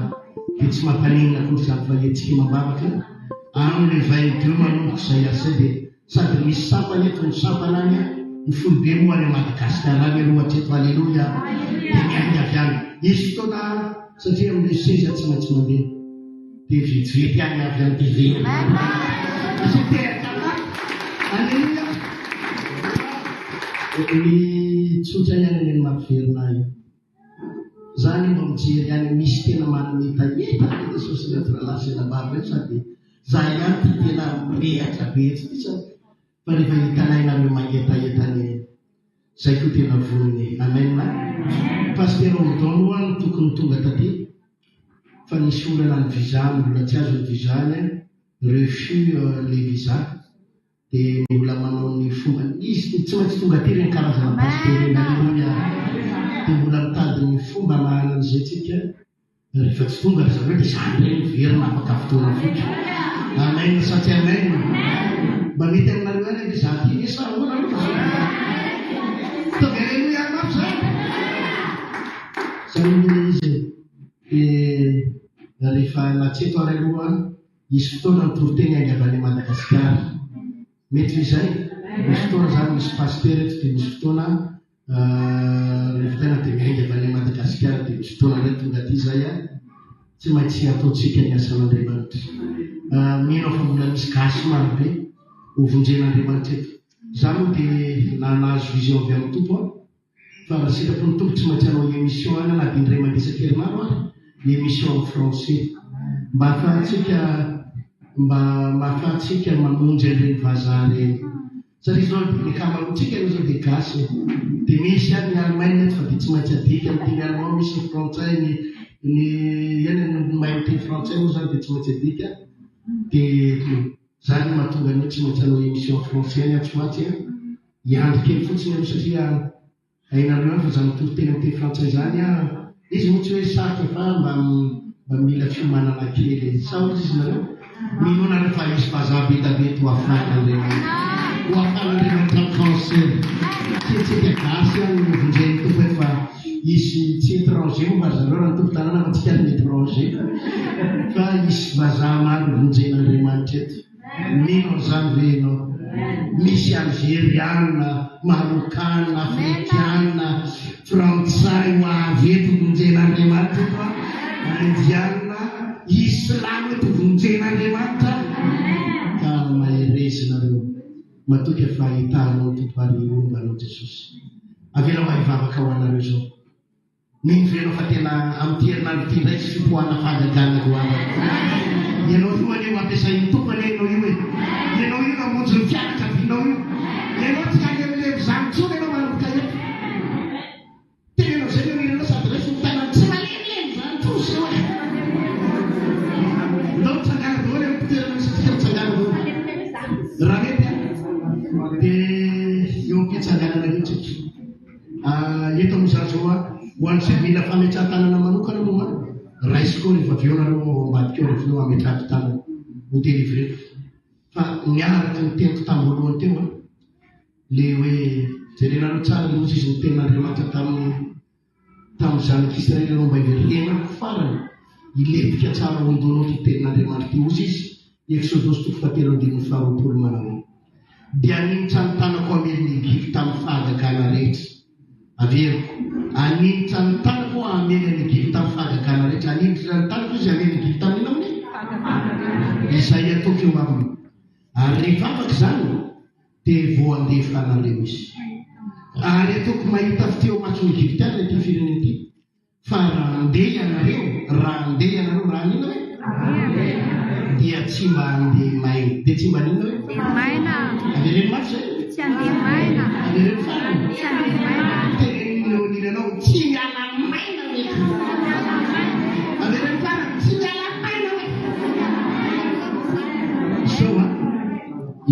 Speaker 1: dia tsy mampanina koa zany fa etsika mambavaka amin'ny 22 manomboka izay asa dia sady misy sampany eto ny sampana any ny folo be moa any Madagasikara any aloha hatreto alleluia dia miainga avy any izy fotoana satria amin'ny seza tsy maintsy mandeha dia vitsivity any avy any TV alleluia ny tsotra ihany ny mampiverina io zany mba mijery any misy tena manameta Jesosy natralasyna baba sady za ihany ty tena mirehatra betsy fa rehefa hitanainareo mangetahentany zay koa tena voniny amen. Pasteur Odonoa no tokony tonga taty fa nisy olana ny visa mbola tsy azo ny visany refus le visa dia mbola manao ny fomba izy tsy maintsy tonga ty reny karazana pasteur alleluia dia mbola mitady ny fomba mahana an'izay tsika rehefa tsy tonga ry zareo dia zany reny verina afaka fotoana fotsy amen satria amen mba mety aminareo any dia za ty esa ahoana tonga alleluia mafy zany zany hoe izy dia rehefa natseto ary aloha misy fotoana mitoroteny ainga avy any Madagasikara mety izay misy fotoana zany misy pasteur eto dia misy fotoana rehefa tena dia miainga avy any Madagasikara dia misy fotoana ndray tonga ty zay tsy maintsy ataontsika ny asan'Andriamanitra mino fa mbola misy gasy maro be hovonjen'Andriamanitra eto zany dia nahazo vision avy amin'ny tompo fa raha sitrako ny tompo tsy maintsy anao émission any na dia indray mandesa-kerinaro ny émission amin'ny français mba ahafahantsika mamonjy an'ireny vazaha reny satria zao ny kamarontsika aloha zao dia gasy dia misy any ny Allemagne fa dia tsy maintsy adika miteny allemand misy ny frantsay ny mahay miteny frantsay moa zany dia tsy maintsy adika dia zany mahatonga ny tsy maintsy anao émission français any atsoatsy iandro kely fotsiny aloha satria hainareo any fa za mitoroteny amin'ny teny frantsay zany izy moa tsy hoe sarotra fa mba mila fiomanana kely sao izy nareo minona rehefa izy vazaha be da be to afan'Andriamanitra français tsika gasy any vonjeny tompo efa izy tsy étranger moa vazareo raha ny tompo tanàna fa tsika ny étranger fa isy vazaha maro vonjen'Andriamanitra eto mino zany ve ianao misy algériana marokana afrikana frantsay ho avy eto vonjen'Andriamanitra indiana islamo eto vonjen'Andriamanitra ka maherezinareo matoka fahitanao tompoarymbanao Jesosy avela mahivavaka ho anareo zao niny venao fa tena amin'ny ty herinandro ty ndray tsy fipohana fahagagana roana ianao io aneo ampiasain'ny tompo ane ianao io ianao io namonjy ny fianatra vinao io ianao tsy ka levilevy zany tsony ianao manomboka eto tena ianao zay io ianao sady refa mitanany tsy malevilevy zany tosy eo ndao mitsangana daholo eo mpitoerana misy tika mitsangana daholo raha mety dia eo mpitsanganana itsika eto amiza zao ho an'izay mila fametrahan-tanana manokana moa raisy koa rehefa avy eo nareo ambadika eo rehefa eo ametrahako tanana ho délivre fa niaraka ny teniko tamboalohany teo le hoe jerenareo tsara lozy izy ny tenin'Andriamanitra tamin'ny zanak'Israely anao mba iverenako farany ilepika tsara ondonao ty tenin'Andriamanitra ty ozy izy Exodus 3:20 manao dia ninitra ny tanako ameliny Egypte amin'ny fahagagana rehetra averiko aninitra ny tanako ameliny Egypte amin'ny fahagagana rehetra aninitra ny tanako izy ameliny Egypte amin'ny amin'ny izay ataoko eo aminy ary rehefa afaka zany dia vao andefa anareo izy ary ataoko mahita fiteo matsony Egyptiana ty fireneny ty fa raha andeha ianareo raha nina hoe dia tsy mba andeha maina dia tsy mba nina hoe avereny mafy zay avereny farany ianao tsy miala maina hoe avereny farany tsy miala maina hoe so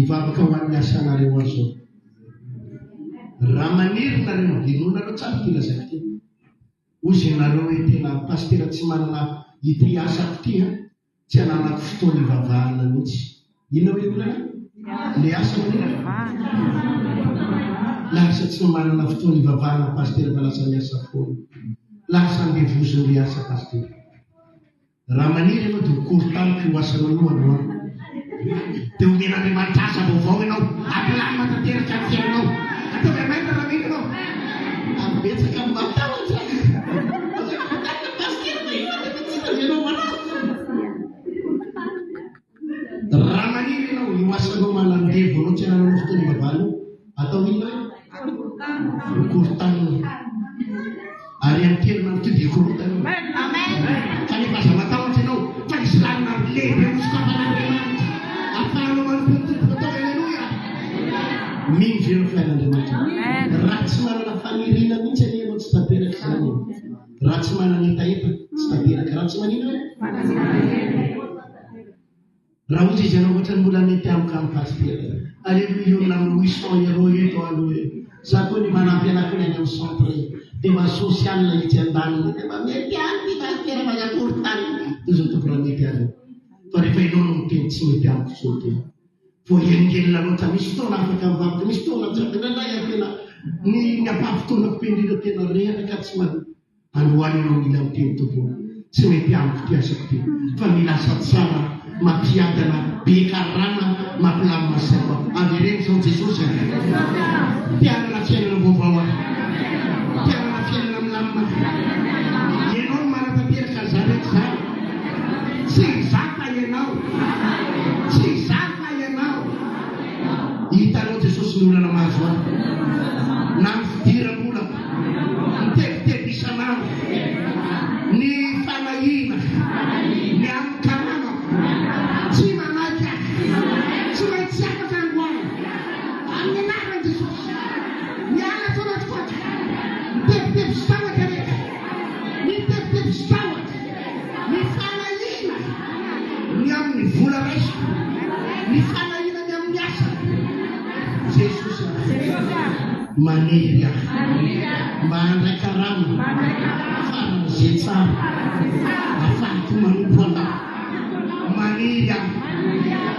Speaker 1: ivavaka ho an'ny asanareo azo raha maniry nareo inonareo tsara ty lazaiko ty ozy nareo hoe tena pastera tsy manana ity asako ty tsy ananako fotoana ivavahana mihitsy inona hoe olana le asa manina lasa tsy manana fotoana ivavahana pastera fa lasa miasa foana lasa ambevozony le asa pastera raha maniry ianao dia korytaniko ho asanao lohany dia omen'Andriamanitra asa vaovao ianao ampilany matateraka ny fiainanao atao mainka raha mena ianao ambetsaka matahotra raha maniry ianao io asanao malandevo anao tsy ananao fotoana ivavahana atao inona hoe korytanina ary amterina ty dia korytanina kanefa aza matahotra ianao fa isy lalina lehibe mosokafan'Andriamanitra ahafahanao manomponotompoka atao aleluia minjeno fiain'Andriamanitra raha tsy manana fanirina mihitsy anie ianao tsy tateraka zany raha tsy manana etaeta tsy tateraka raha tsy manina raha ozy izy ianao ohatra ny mbola mety amika amin'ny pastera aleluia iona amin'ny 800 euro eto aloha za koa ny manampy anakony any amin'ny centre dia masosialina itsy an-daniny dia mba mety ampy pastera manyakory tany tozao toko raha mety azy fa rehefa ianao no miteny tsy mety amiko so tena vo engelina loatra misy fotoana afaka mivavaka misy fotoana tsy ampinandray antena ny ampafotoanako pendrina tena reraka tsy androany ianao mila miteny tompony tsy mety amiko ty asako ty fa mila asa tsara mampiadana be karana mampilamy masako avereny zao Jesosy mpianana fiainana vaovao mpianana fiainana milamina ianao no manatanteraka zareky zany tsy zaka ianao tsy zaka ianao hitanao Jesosy ny olana mahazo ahy na mifidiram-bola mitebiteby isanandro ny fanahina ny amikarama tsy manaika tsy maintsy afaka angoana amin'ny anarana Jesosy miala tonatokotra mitebiteby sitawatra rehetra mitebiteby sitawatra ny fanahina ny amin'ny vola raisy ny fanahina ny amin'ny asa Jesosy maniry aho mba handray karama farana zay tsara afahako manompo anao maniry aho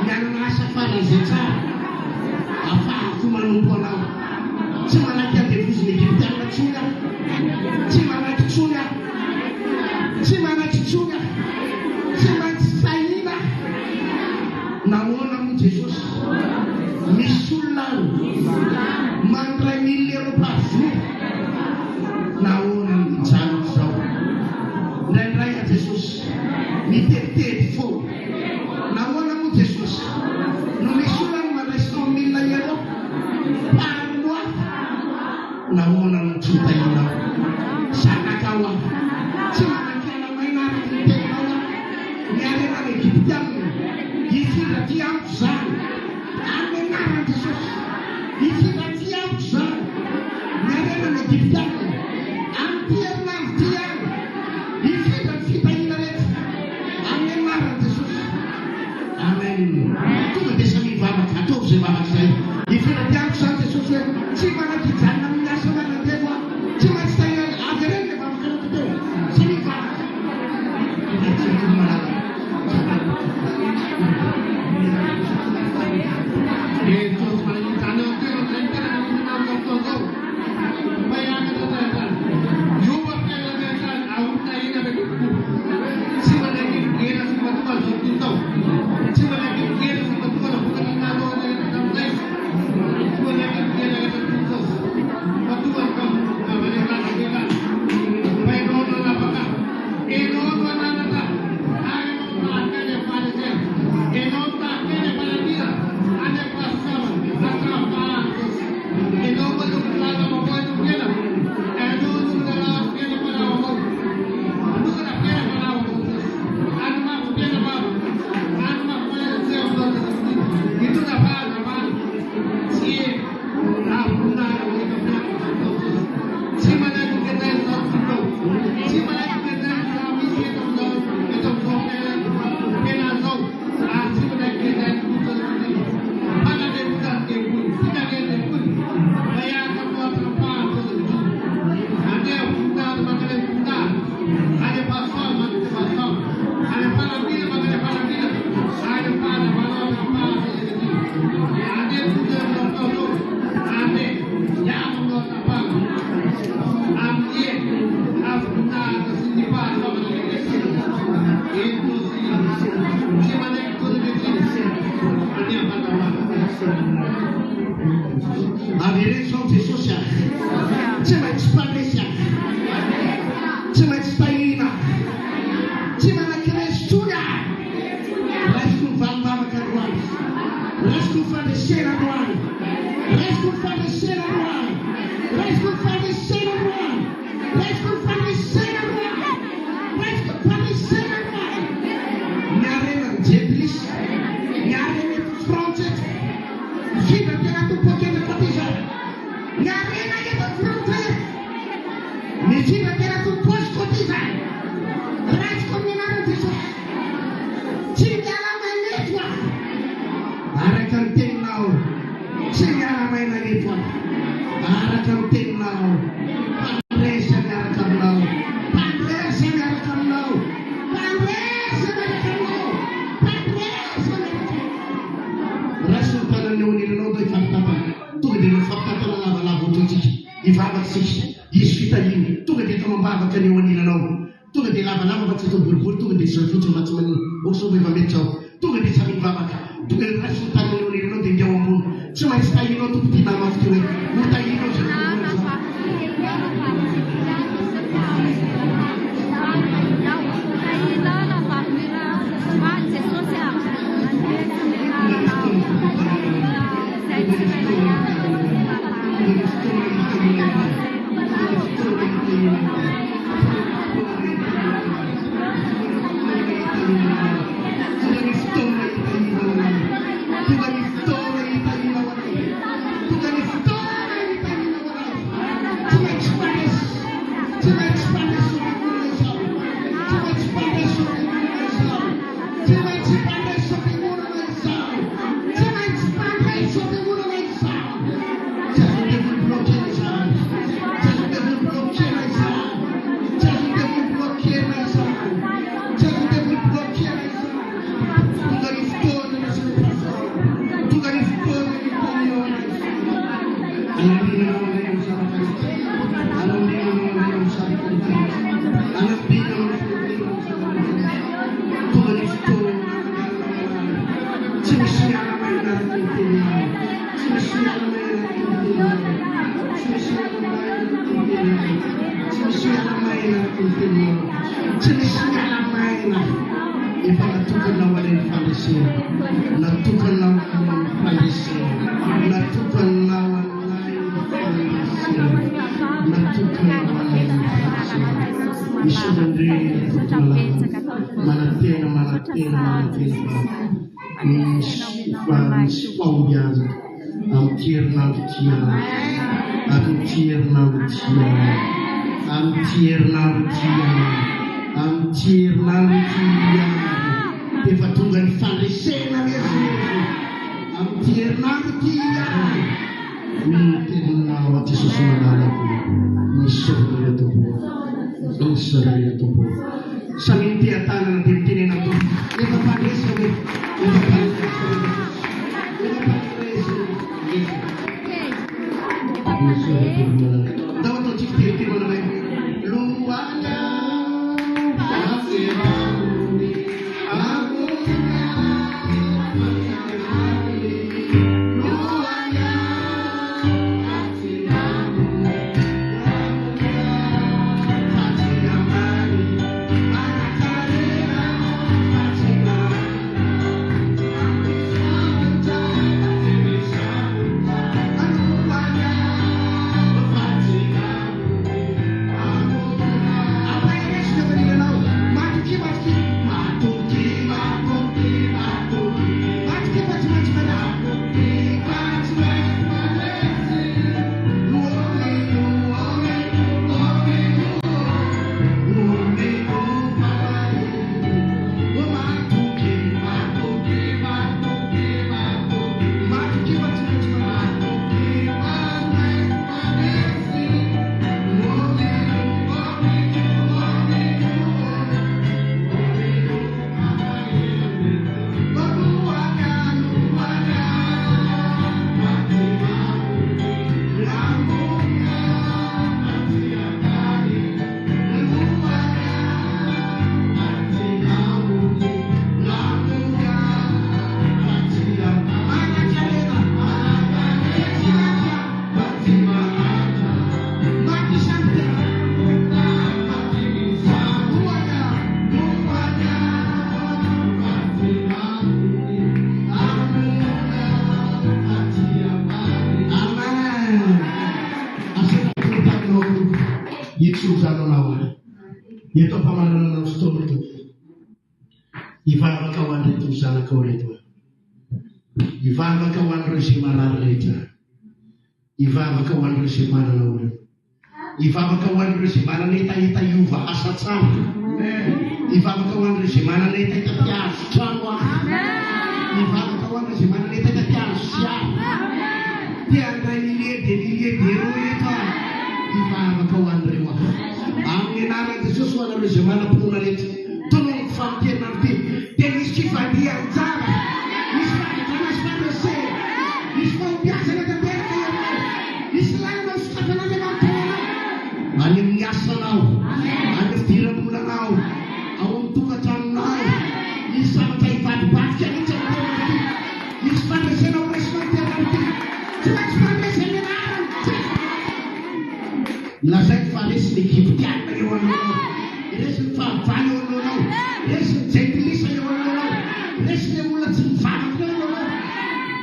Speaker 1: mianana asa farana zay tsara afahako manompo anao tsy manaky andevoziny egiptiana tsony aho tsy manaky tsony aho tsy manaky tsony aho tsy maintsy sahina nahoana moa Jesosy misy olona mandray 1000 euro par jour nahoana mijanoko zao ndraindray a Jesosy mitetitety fo nahoana moa Jesosy no misy olona mandray 100 000 euro par mois nahoana mitotahina zanakao aho tsy manakala mainaraka ny teninao aho miarena ny egiptiana ifindra ty amiko zany amin'ny anarana Jesosy ifindra ty amiko zany miarena ny egiptiana amin'ny herinandro ty any ifindra ny fitahina rehetra amin'ny anarana Jesosy amen tonga dia samy mivavaka ataovy zay vavaka zay ifindra ty amiko zany Jesosy hoe tsy manaky janona amin'ny asa manandevo aho tsy maintsy tahina avereny le vavaka anao toteo sy mivavaka Avireção de social. Cima de Spanish. Cima de Spaina. Cima da Crestura. Rescue Van Bamacaruan. Rescue Van the Senaduan. Rescue Van the Senaduan. Rescue Van the Senaduan. Rescue Van the Senaduan. Rescue Van the Senaduan. Nyarena Jetlis. Nyarena Frontet. Fica pegando um pouquinho de patijão. Nyarena que tá Frontet. Me fica pegando um pouco de patijão. Rescue Minaro de Só. Tingala Manetwa. Arakan Tenau. Tingala Manetwa. Arakan Tenau. Pandresa Arakanau. Pandresa Arakanau. Pandresa Arakanau. Pandresa Arakanau. Resultado não não doi fatapa. Tudo de fatapa na lava tudo. E vai assistir. Isso está ali. Tudo de tomar baba que não não. Tudo de lava você tu burbur tudo de serviço matrimoni. O sobre vai meter. Tudo de sabe baba. Tudo de resultado não não tem jawa pun. Cuma está aí no tudo de nama tudo. Muita aí no Ito pamanana ng stone ito. Ivavakawan rito sa nakaw rito. Ivavakawan rito si manar rito. Ivavakawan rito si mananaw rito. Ivavakawan rito si mananita yuva asat sama. Ivavakawan rito si mananita tatias chanwa. Ivavakawan rito si mananita tatias siya. Tiada dilihat hero itu. Ivavakawan rito. Ang inara Jesus wala rin siya manapun nalit. Tulong fakir nanti. Tenis kifa dia zara. Nispa itanas pada se. Nispa biasa na taber kayo. Islam na ustapa na naman kayo. Anim nyasa nao. Anim tira mula nao. Awang tukatan nao. Isang tayo bat ka ni sa mga nanti. Nispa na siya na resman dia nanti. Tumas pa na siya na nanti. Lasek falis ni kiptian na iwan mo. Iresin fafano no no. Iresin jentilis na iwan mo no. Iresin na mulat sin fafano no no.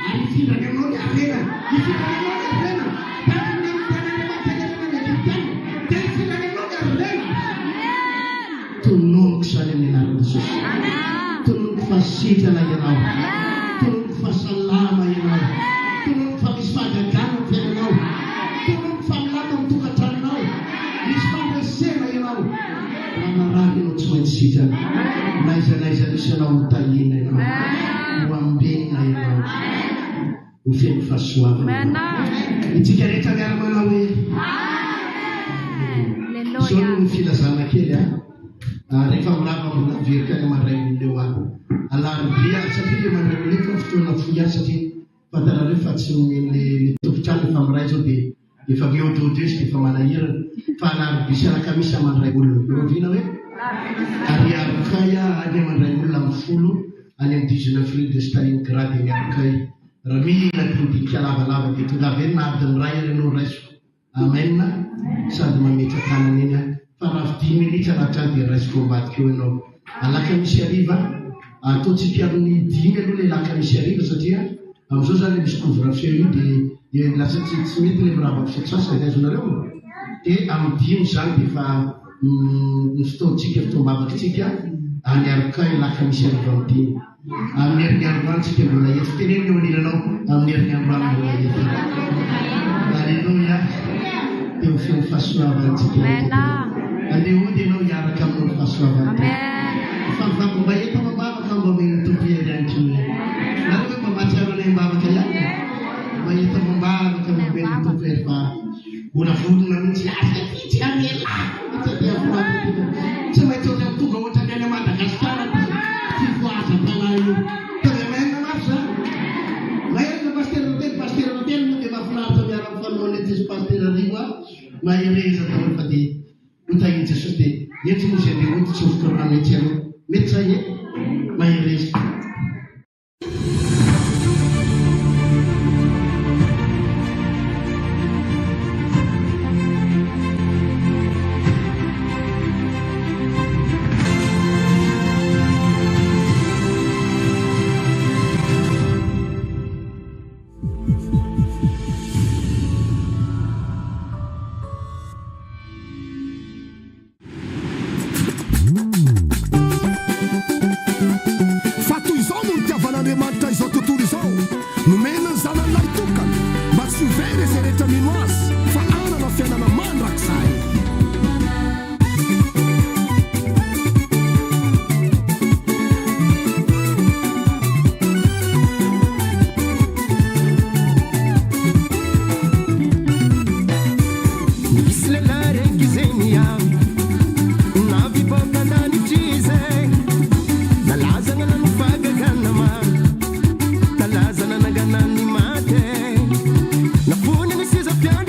Speaker 1: Ay fira na no ni arena. Ifira na no ni arena. Tapos na mga na matanya na mga kiptian. Dahil fira na no ni arena. Tunog sa nila ng Jesus. Tunog fasita na yanaw. Tunog fasalama yanaw. Tunog fagispadagano yanaw. Tunog famlatong tukatan naw. Ispada sema yanaw. Marami ng sumansita. Naisa siya na utayin na yanaw. Wambing na yanaw. Ufeng faswa na yanaw. Itikari tagar manawi. So nung filasana kaya. Refa mrapa muna virka na maray mundewa. Alam biya sa video maray mundewa. Fito na fuya sa ti. Padala refa tsungin ni tupchan refa maray so di. Ifa biyototis, ifa manayiran. Fana bisa kami sama maray ulu. Rovina we? Ari kaya ada maray ulam fulu. Anem 19 destarin grade nyakai. Rami na tuti kalaba-laba gitu. Gaven na abdem raya no resu. Amen na. Sad mamita kananina. Para 10 minutes na canti resko bat kiweno. Ala kami si arriva. To si piano ni 10 minutes la kami si arriva satia. Am sosa le discouvre feri de la sensibilité le brava successo è una roba. E am dim santi fa sto ticket to baba ticket. Ani arkai la kami si arriva ti. Am ner nyarwan si ke bola yesterday no ni no. Am ner nyarwan bola yesterday. Hallelujah. Eu fui faço avanti. Amen. Andi udi no yara kamu faço avanti. Amen. Fa kumbaye to baba kamu bin tupi dan kini. Lalu membaca oleh baba kaya. Bayi to baba kamu bin tupi pa. Una fudu na nchi ati amela. Itatia fuadu. Sema to tu go tanga na Madagascar. Tifuasa palayo. Tremenda massa. Lei pasti rotel no va flato ya ran fan monetis pasti arriva. Mai resa to pati. Utai tsuste. Yeti mo se de ut sufto ametiano. Metsaye. Mai resa.
Speaker 4: Napuna ni siza piano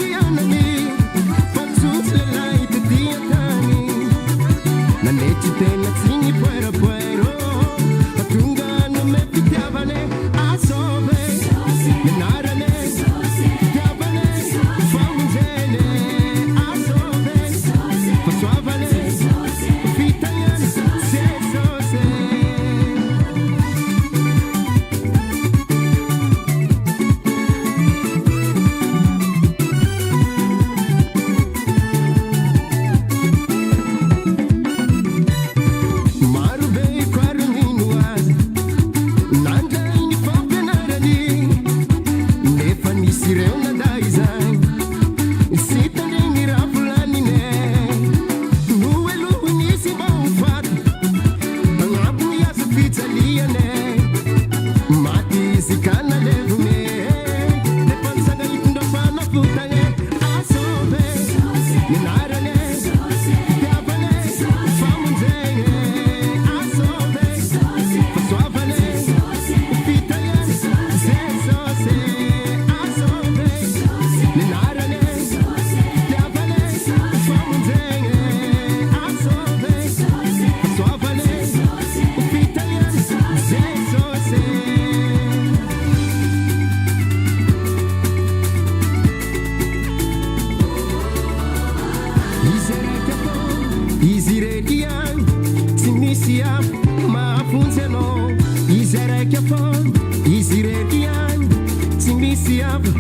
Speaker 2: indissociable.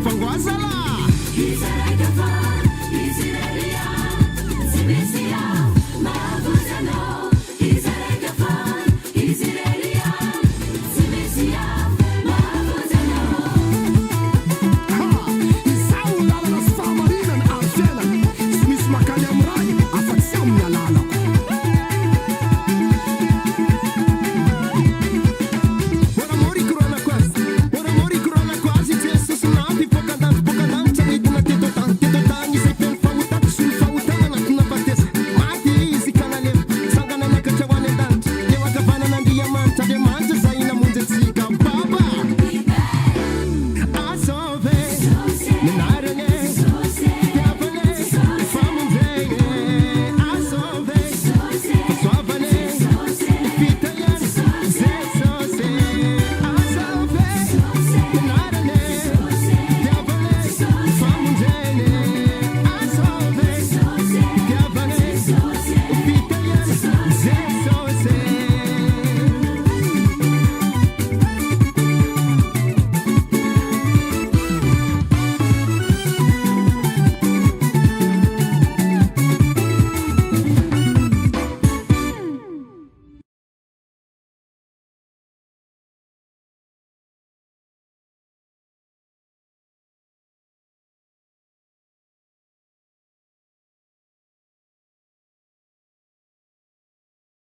Speaker 2: Fangoazala.